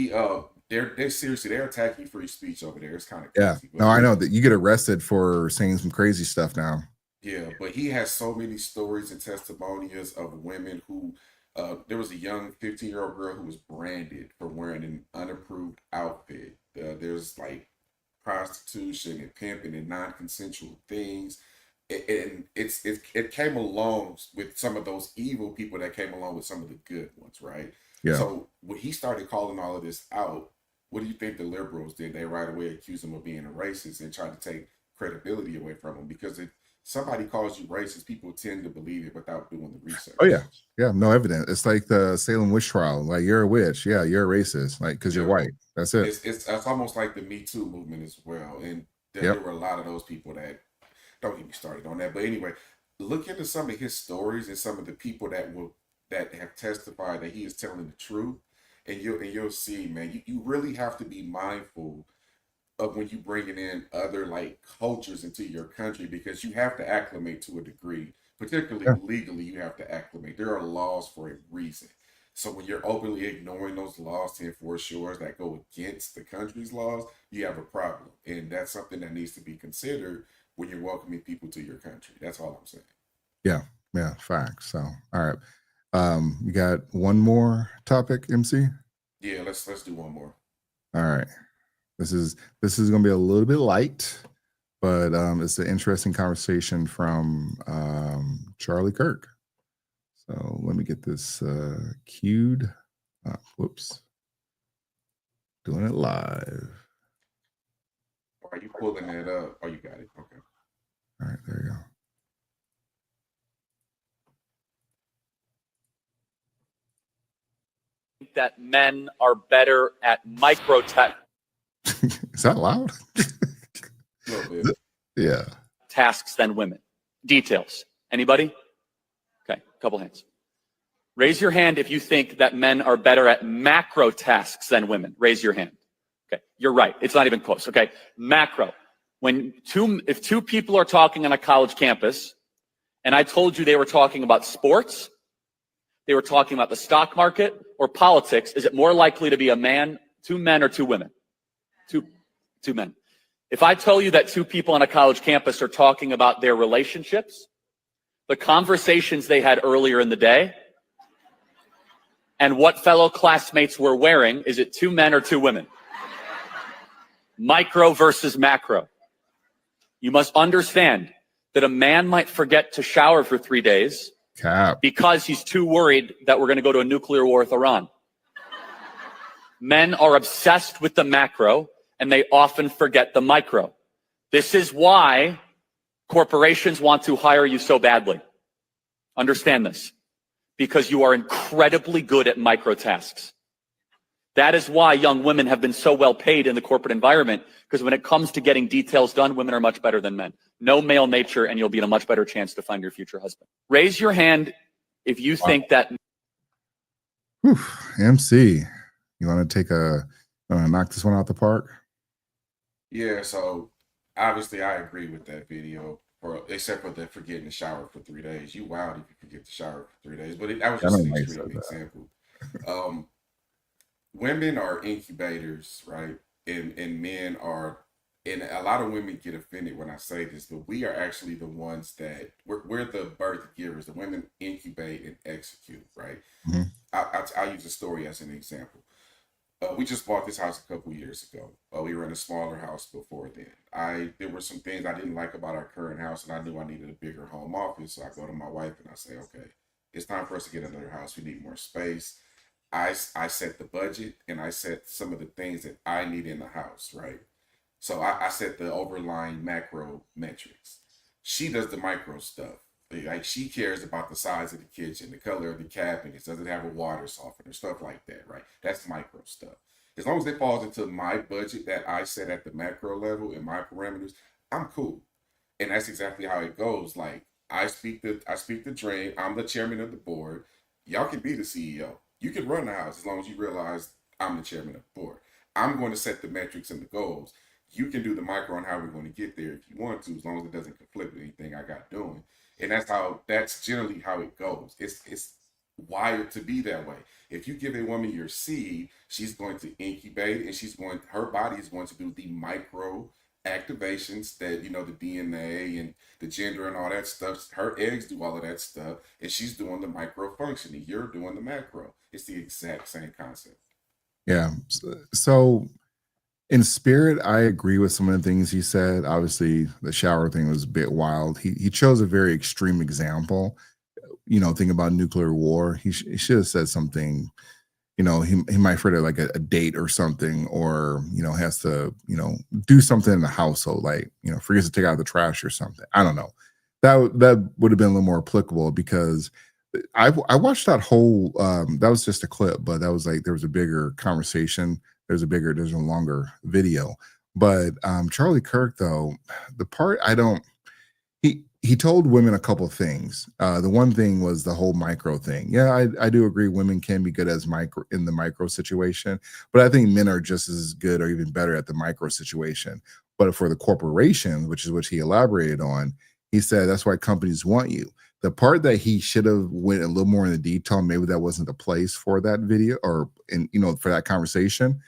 they're seriously, they're attacking free speech over there. It's kind of Yeah. crazy. No, I know that you get arrested for saying some crazy stuff now. Yeah, but he has so many stories and testimonials of women who, there was a young 15-year-old girl who was branded for wearing an unapproved outfit. There's like prostitution and pimping and non-consensual things. And it came along with some of those evil people that came along with some of the good ones, right? Yeah. So when he started calling all of this out, what do you think the liberals did? They right away accused him of being a racist and tried to take credibility away from him, because if somebody calls you racist, people tend to believe it without doing the research. Oh yeah, yeah, no evidence. It's like the Salem witch trial. Like, you're a witch, yeah, you're a racist, like, because you're white. That's it. It's almost like the Me Too movement as well, and there were a lot of those people that, don't get me started on that. But anyway, look into some of his stories and some of the people that have testified that he is telling the truth, and you'll see, man, you really have to be mindful of when you bringing in other like cultures into your country, because you have to acclimate to a degree, particularly legally. You have to acclimate. There are laws for a reason. So when you're openly ignoring those laws to enforce yours that go against the country's laws, you have a problem, and that's something that needs to be considered when you're welcoming people to your country. That's all I'm saying. Yeah, yeah, facts. So, all right, you got one more topic, MC? Yeah, let's do one more. All right. This is going to be a little bit light, but it's an interesting conversation from Charlie Kirk. So let me get this queued. Whoops. Doing it live. Are you pulling that up? Oh, you got it. Okay. All right, there you go. That men are better at micro Is that loud? Yeah. tasks than women. Details. Anybody? Okay, couple hands. Raise your hand if you think that men are better at macro tasks than women. Raise your hand. Okay, you're right. It's not even close. Okay, macro. If two people are talking on a college campus, and I told you they were talking about sports, they were talking about the stock market or politics, is it more likely to be two men or two women? Two men. If I tell you that two people on a college campus are talking about their relationships, the conversations they had earlier in the day, and what fellow classmates were wearing, is it two men or two women? Micro versus macro. You must understand that a man might forget to shower for 3 days because he's too worried that we're going to go to a nuclear war with Iran. Men are obsessed with the macro, and they often forget the micro. This is why corporations want to hire you so badly. Understand this, because you are incredibly good at micro tasks. That is why young women have been so well paid in the corporate environment, because when it comes to getting details done, women are much better than men. Know male nature, and you'll be in a much better chance to find your future husband. Raise your hand if you think that. Whew, MC, you want to knock this one out the park? Yeah, so obviously I agree with that video, except for the forgetting to shower for 3 days. You wild if you forget to shower for 3 days, but that was just an extreme example. Women are incubators, right? And men are, and a lot of women get offended when I say this, but we are actually the ones that we're the birth givers. The women incubate and execute, right? Mm-hmm. I'll use a story as an example. We just bought this house a couple years ago. We were in a smaller house before then. There were some things I didn't like about our current house, and I knew I needed a bigger home office. So I go to my wife and I say, okay, it's time for us to get another house. We need more space. I set the budget, and I set some of the things that I need in the house, right? So I set the overlying macro metrics. She does the micro stuff. Like, she cares about the size of the kitchen, the color of the cabinets, does it have a water softener, stuff like that, right? That's micro stuff. As long as it falls into my budget that I set at the macro level and my parameters, I'm cool. And that's exactly how it goes. Like, I speak the dream. I'm the chairman of the board. Y'all can be the CEO. You can run the house as long as you realize I'm the chairman of the board. I'm going to set the metrics and the goals. You can do the micro on how we're going to get there if you want to, as long as it doesn't conflict with anything I got doing. And that's generally how it goes. It's wired to be that way. If you give a woman your seed, she's going to incubate, and her body is going to do the micro activations that, the DNA and the gender and all that stuff. Her eggs do all of that stuff, and she's doing the micro functioning. You're doing the macro. It's the exact same concept. Yeah. So in spirit, I agree with some of the things he said. Obviously, the shower thing was a bit wild. He chose a very extreme example. Thinking about nuclear war, he should have said something. He might refer to like a date or something, or has to do something in the household, like forgets to take out the trash or something. I don't know. That would have been a little more applicable, because I watched that whole that was just a clip, but that was like there was a bigger conversation. There's a longer video. But Charlie Kirk, though, the part I don't he told women a couple things. The one thing was the whole micro thing. Yeah, I do agree women can be good as micro in the micro situation, but I think men are just as good or even better at the micro situation. But for the corporation, which is what he elaborated on, he said that's why companies want you. The part that he should have went a little more into detail, maybe that wasn't the place for that video, or for that conversation.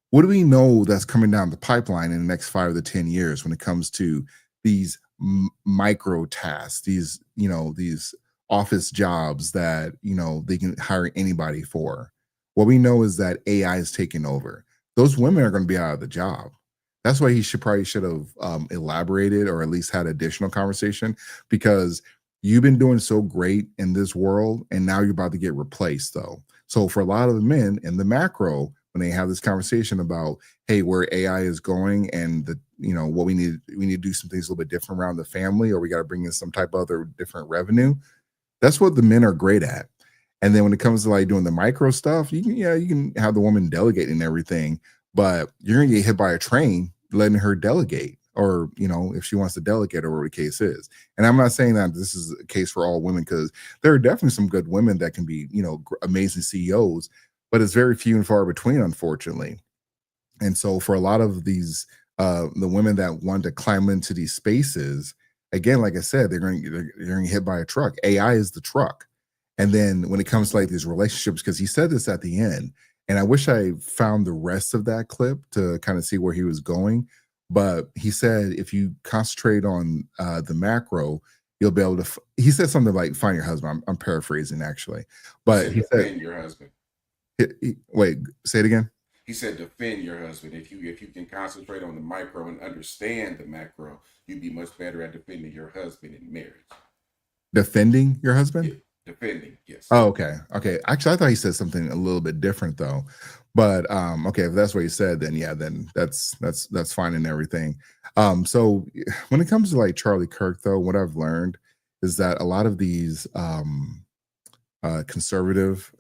What do we know that's coming down the pipeline in the next 5 to 10 years when it comes to these micro tasks, these office jobs that they can hire anybody for? What we know is that AI is taking over. Those women are going to be out of the job. That's why he should have elaborated, or at least had additional conversation, because you've been doing so great in this world, and now you're about to get replaced, though. So for a lot of the men in the macro, when they have this conversation about, hey, where AI is going, and what we need to do some things a little bit different around the family, or we got to bring in some type of other different revenue. That's what the men are great at. And then when it comes to like doing the micro stuff, you can have the woman delegate and everything, but you're gonna get hit by a train letting her delegate, or if she wants to delegate, or whatever the case is. And I'm not saying that this is a case for all women, because there are definitely some good women that can be amazing CEOs, but it's very few and far between, unfortunately. And so for a lot of these the women that want to climb into these spaces, again, like I said, they're going to get hit by a truck. AI is the truck. And then when it comes to like these relationships, because he said this at the end, and I wish I found the rest of that clip to kind of see where he was going. But he said, if you concentrate on the macro, you'll be able to. He said something like, "Find your husband." I'm paraphrasing actually, but he said, "Defend your husband." Wait, say it again. He said, "Defend your husband. If you can concentrate on the micro and understand the macro, you'd be much better at defending your husband in marriage." Defending your husband? Yeah, defending, yes. Oh, okay. Actually, I thought he said something a little bit different though. But okay, if that's what he said, then yeah, then that's fine and everything. So when it comes to like Charlie Kirk, though, what I've learned is that a lot of these conservative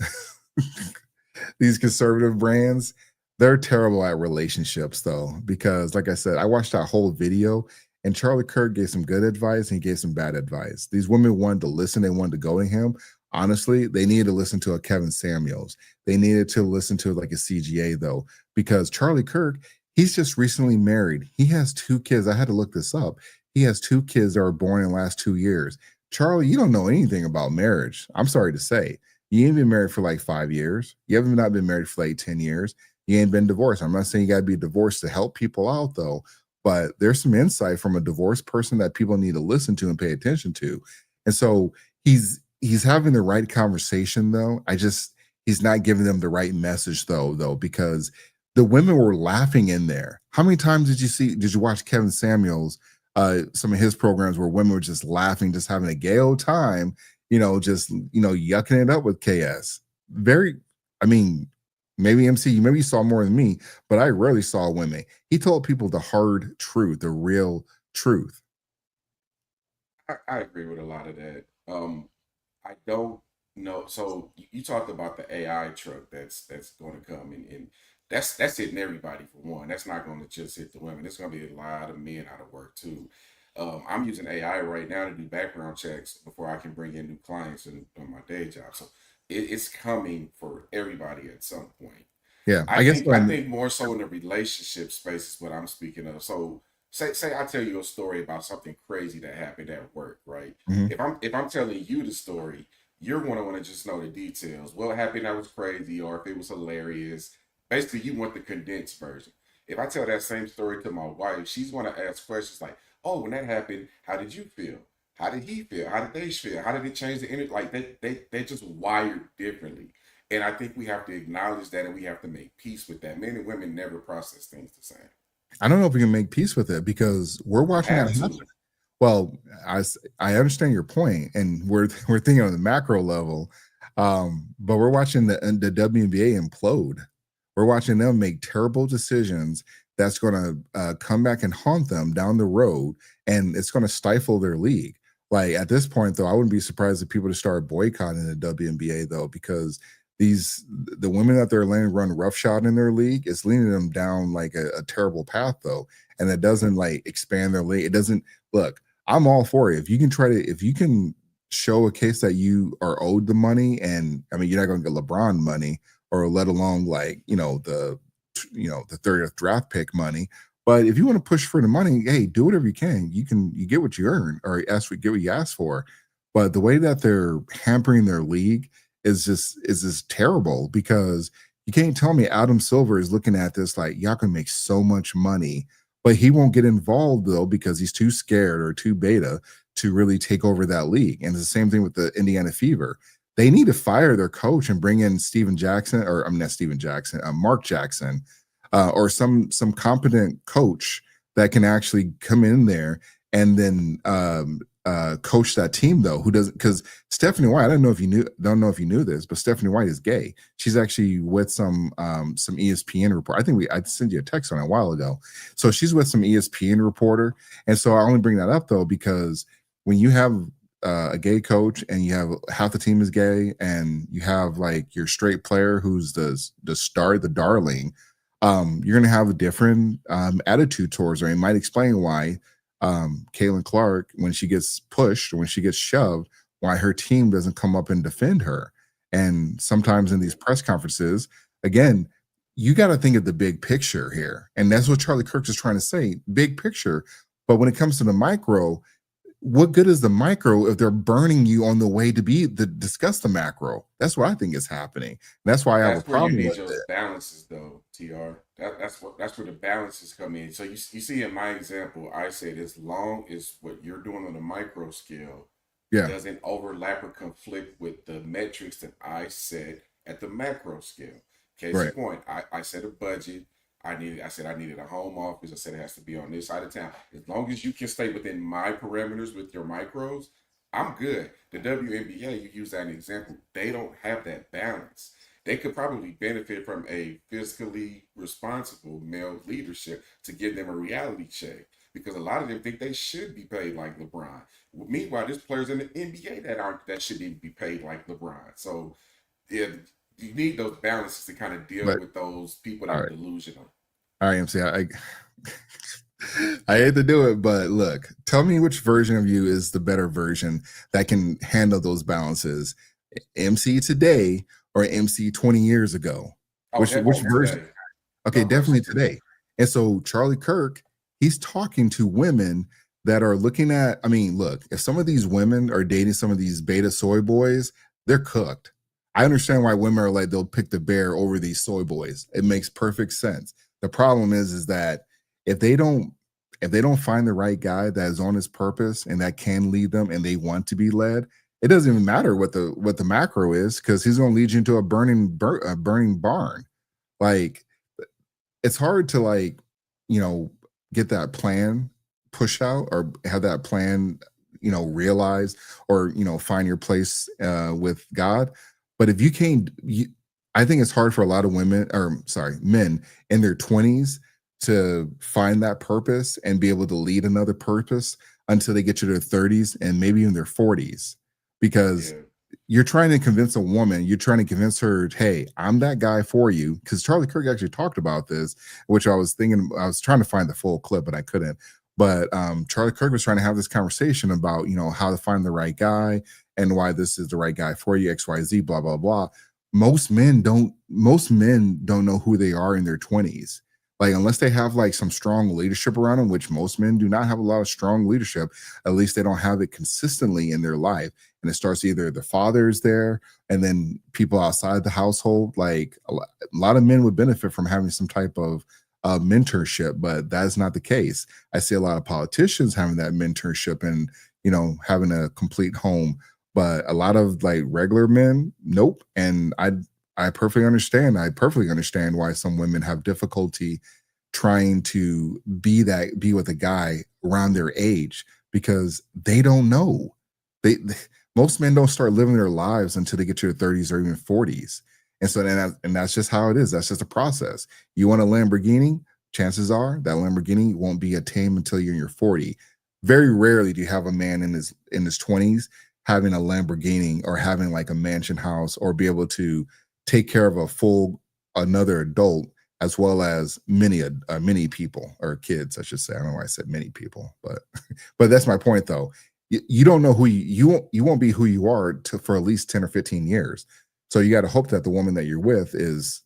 these conservative brands, they're terrible at relationships, though, because like I said, I watched that whole video, and Charlie Kirk gave some good advice and he gave some bad advice. These women wanted to listen, they wanted to go to him. Honestly, they needed to listen to a Kevin Samuels. They needed to listen to like a CGA, though, because Charlie Kirk, he's just recently married. He has 2 kids. I had to look this up. He has 2 kids that were born in the last 2 years. Charlie, you don't know anything about marriage. I'm sorry to say. You ain't been married for like 5 years. You haven't not been married for like 10 years. You ain't been divorced. I'm not saying you got to be divorced to help people out, though, but there's some insight from a divorced person that people need to listen to and pay attention to. And so he's having the right conversation, though. He's not giving them the right message, though, because the women were laughing in there. How many times did you watch Kevin Samuels, some of his programs where women were just laughing, just having a gay old time, just yucking it up with KS? Maybe MC, maybe you saw more than me, but I rarely saw women. He told people the hard truth, the real truth. I agree with a lot of that. I don't know. So you talked about the AI truck that's going to come, and that's hitting everybody for one. That's not going to just hit the women. It's going to be a lot of men out of work too. I'm using AI right now to do background checks before I can bring in new clients and on my day job. So it's coming for everybody at some point. Yeah, I I guess think I when think more so in the relationship space is what I'm speaking of. So say I tell you a story about something crazy that happened at work, right? Mhm. If I'm telling you the story, you're gonna want to just know the details. What happened that was crazy, or if it was hilarious. Basically, you want the condensed version. If I tell that same story to my wife, she's gonna ask questions like, "Oh, when that happened, how did you feel? How did he feel? How did they feel? How did it change the energy?" Like they just wired differently. And I think we have to acknowledge that and we have to make peace with that. Men and women never process things the same. I don't know if we can make peace with it because we're You watching that have happen. to. Well, I understand your point, and we're thinking on the macro level, but we're watching the WNBA implode. We're watching them make terrible decisions that's going to come back and haunt them down the road, and it's going to stifle their league. Like at this point, though, I wouldn't be surprised if people to start boycotting the WNBA though, because the women that they're letting run roughshod in their league is leading them down like a terrible path though, and it doesn't like expand their league. It doesn't look. I'm all for it. If you can show a case that you are owed the money, and I mean, you're not going to get LeBron money, or let alone like the 30th draft pick money. But if you want to push for the money, hey, do whatever you can. You get what you earn, or get what you ask for. But the way that they're hampering their league is just terrible because you can't tell me Adam Silver is looking at this like y'all can make so much money, but he won't get involved though because he's too scared or too beta to really take over that league. And it's the same thing with the Indiana Fever. They need to fire their coach and bring in Steven Jackson, or I'm not Steven Jackson, Mark Jackson, or some competent coach that can actually come in there and then coach that team though. Who doesn't? Because Stephanie White, don't know if you knew this, but Stephanie White is gay. She's actually with some ESPN report. I sent you a text on it a while ago. So she's with some ESPN reporter, and so I only bring that up though because when you have a gay coach and you have half the team is gay and you have like your straight player who's the star, the darling, you're going to have a different attitude towards her. It might explain why Caitlin Clark, when she gets pushed, when she gets shoved, why her team doesn't come up and defend her. And sometimes in these press conferences, again, you got to think of the big picture here. And that's what Charlie Kirk is trying to say, big picture. But when it comes to the micro, what good is the micro if they're burning you on the way to discuss the macro? That's what I think is happening. That's why I have a That's where you problem need with those it. balances, though, Tr. That's where the balances come in. So you see in my example, I said as long as what you're doing on the micro scale Yeah. doesn't overlap or conflict with the metrics that I set at the macro scale. Case in Right. point, I set a budget. I said I needed a home office. I said it has to be on this side of town. As long as you can stay within my parameters with your micros, I'm good. The WNBA, you use that example, they don't have that balance. They could probably benefit from a fiscally responsible male leadership to give them a reality check because a lot of them think they should be paid like LeBron. Meanwhile, there's players in the NBA that shouldn't be paid like LeBron. So yeah, you need those balances to kind of deal But with those people that all are right. delusional. All right, MC. I hate to do it, but look, tell me which version of you is the better version that can handle those balances. MC today or MC 20 years ago? Oh, Which definitely version? today. Okay, No definitely question today. And so Charlie Kirk, he's talking to women that are looking at, I mean, look, if some of these women are dating some of these beta soy boys, they're cooked. I understand why women are like, they'll pick the bear over these soy boys. It makes perfect sense. The problem is that if they don't find the right guy that is on his purpose and that can lead them and they want to be led, it doesn't even matter what the macro is because he's going to lead you into a burning barn. Like it's hard to get that plan push out or have that plan realized or find your place with God. But if you can't, I think it's hard for a lot of men in their 20s to find that purpose and be able to lead another purpose until they get to their 30s and maybe even their 40s because Yeah. you're trying to convince a woman, you're trying to convince her, hey, I'm that guy for you. Because Charlie Kirk actually talked about this, which I was trying to find the full clip, but I couldn't. But Charlie Kirk was trying to have this conversation about, how to find the right guy and why this is the right guy for you, XYZ, blah, blah, blah. most men don't know who they are in their 20s. Like, unless they have like some strong leadership around them, which most men do not have a lot of strong leadership, at least they don't have it consistently in their life. And it starts either the father is there and then people outside the household. Like a lot of men would benefit from having some type of mentorship, but that's not the case. I see a lot of politicians having that mentorship and, having a complete home, but a lot of like regular men, nope. And I perfectly understand. I perfectly understand why some women have difficulty trying to be with a guy around their age, because they don't know. Most men don't start living their lives until they get to their 30s or even 40s. And so and that's just how it is. That's just a process. You want a Lamborghini, chances are that Lamborghini won't be attained until you're in your 40. Very rarely do you have a man in his 20s having a Lamborghini or having like a mansion house or be able to take care of another adult, as well as many people, or kids, I should say. I don't know why I said many people, but but that's my point though. You don't know who you won't be who you are for at least 10 or 15 years. So you got to hope that the woman that you're with is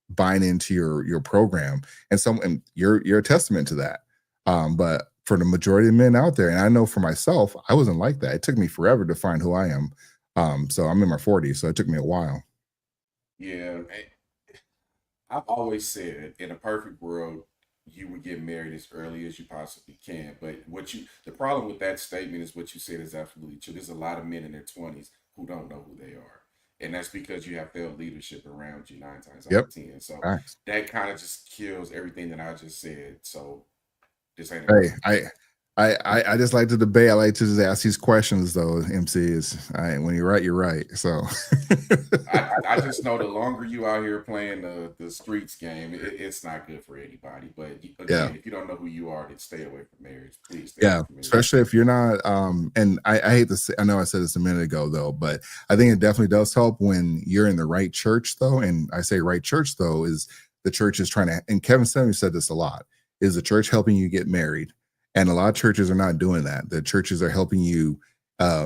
buying into your program, and you're a testament to that. But for the majority of men out there, and I know for myself, I wasn't like that. It took me forever to find who I am. So I'm in my 40s, so it took me a while. Yeah, I've always said in a perfect world, you would get married as early as you possibly can. But the problem with that statement is what you said is absolutely true. There's a lot of men in their 20s who don't know who they are. And that's because you have failed leadership around you 9 times out Yep. of 10. So Facts. that kind of just kills everything that I just said. So this ain't Hey, I just like to debate. I like to just ask these questions though. MC is when you're right, you're right. So I just know the longer you out here playing the streets game, it's not good for anybody. But again, if you don't know who you are, then stay away from marriage. Please stay away from marriage. Especially if you're not and I hate to say, I know I said this a minute ago though, but I think it definitely does help when you're in the right church though. And I say right church though is the church is trying to, and Kevin Samuels said this a lot, is the church helping you get married. And a lot of churches are not doing that. The churches are helping you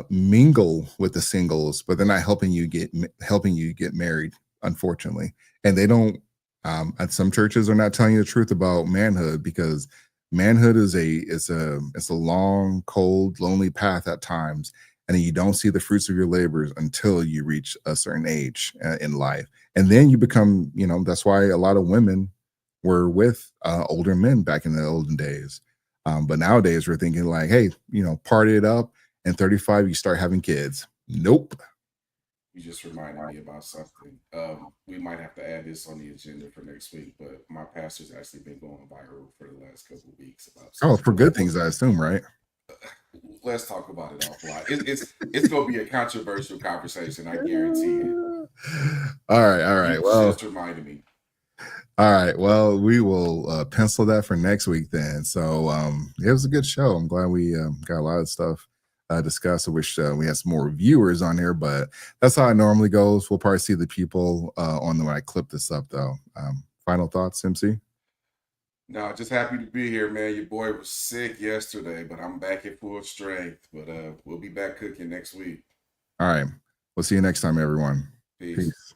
mingle with the singles, but they're not helping you get married, unfortunately. And they don't. And some churches are not telling you the truth about manhood, because manhood is a long, cold, lonely path at times, and you don't see the fruits of your labors until you reach a certain age in life, and then you become. That's why a lot of women were with older men back in the olden days. But nowadays we're thinking like, hey, party it up, and 35 you start having kids. Nope. You just reminded me about something. We might have to add this on the agenda for next week, but my pastor's actually been going viral for the last couple of weeks about. For good things, I assume, right? Let's talk about it offline. It's going to be a controversial conversation, I guarantee it. All right. You Well, just reminded me. All right. Well, we will pencil that for next week then. So it was a good show. I'm glad we got a lot of stuff discussed. I wish we had some more viewers on here, but that's how it normally goes. We'll probably see the people when I clip this up, though. Final thoughts, MC? No, just happy to be here, man. Your boy was sick yesterday, but I'm back at full strength. But we'll be back cooking next week. All right. We'll see you next time, everyone. Peace. Peace.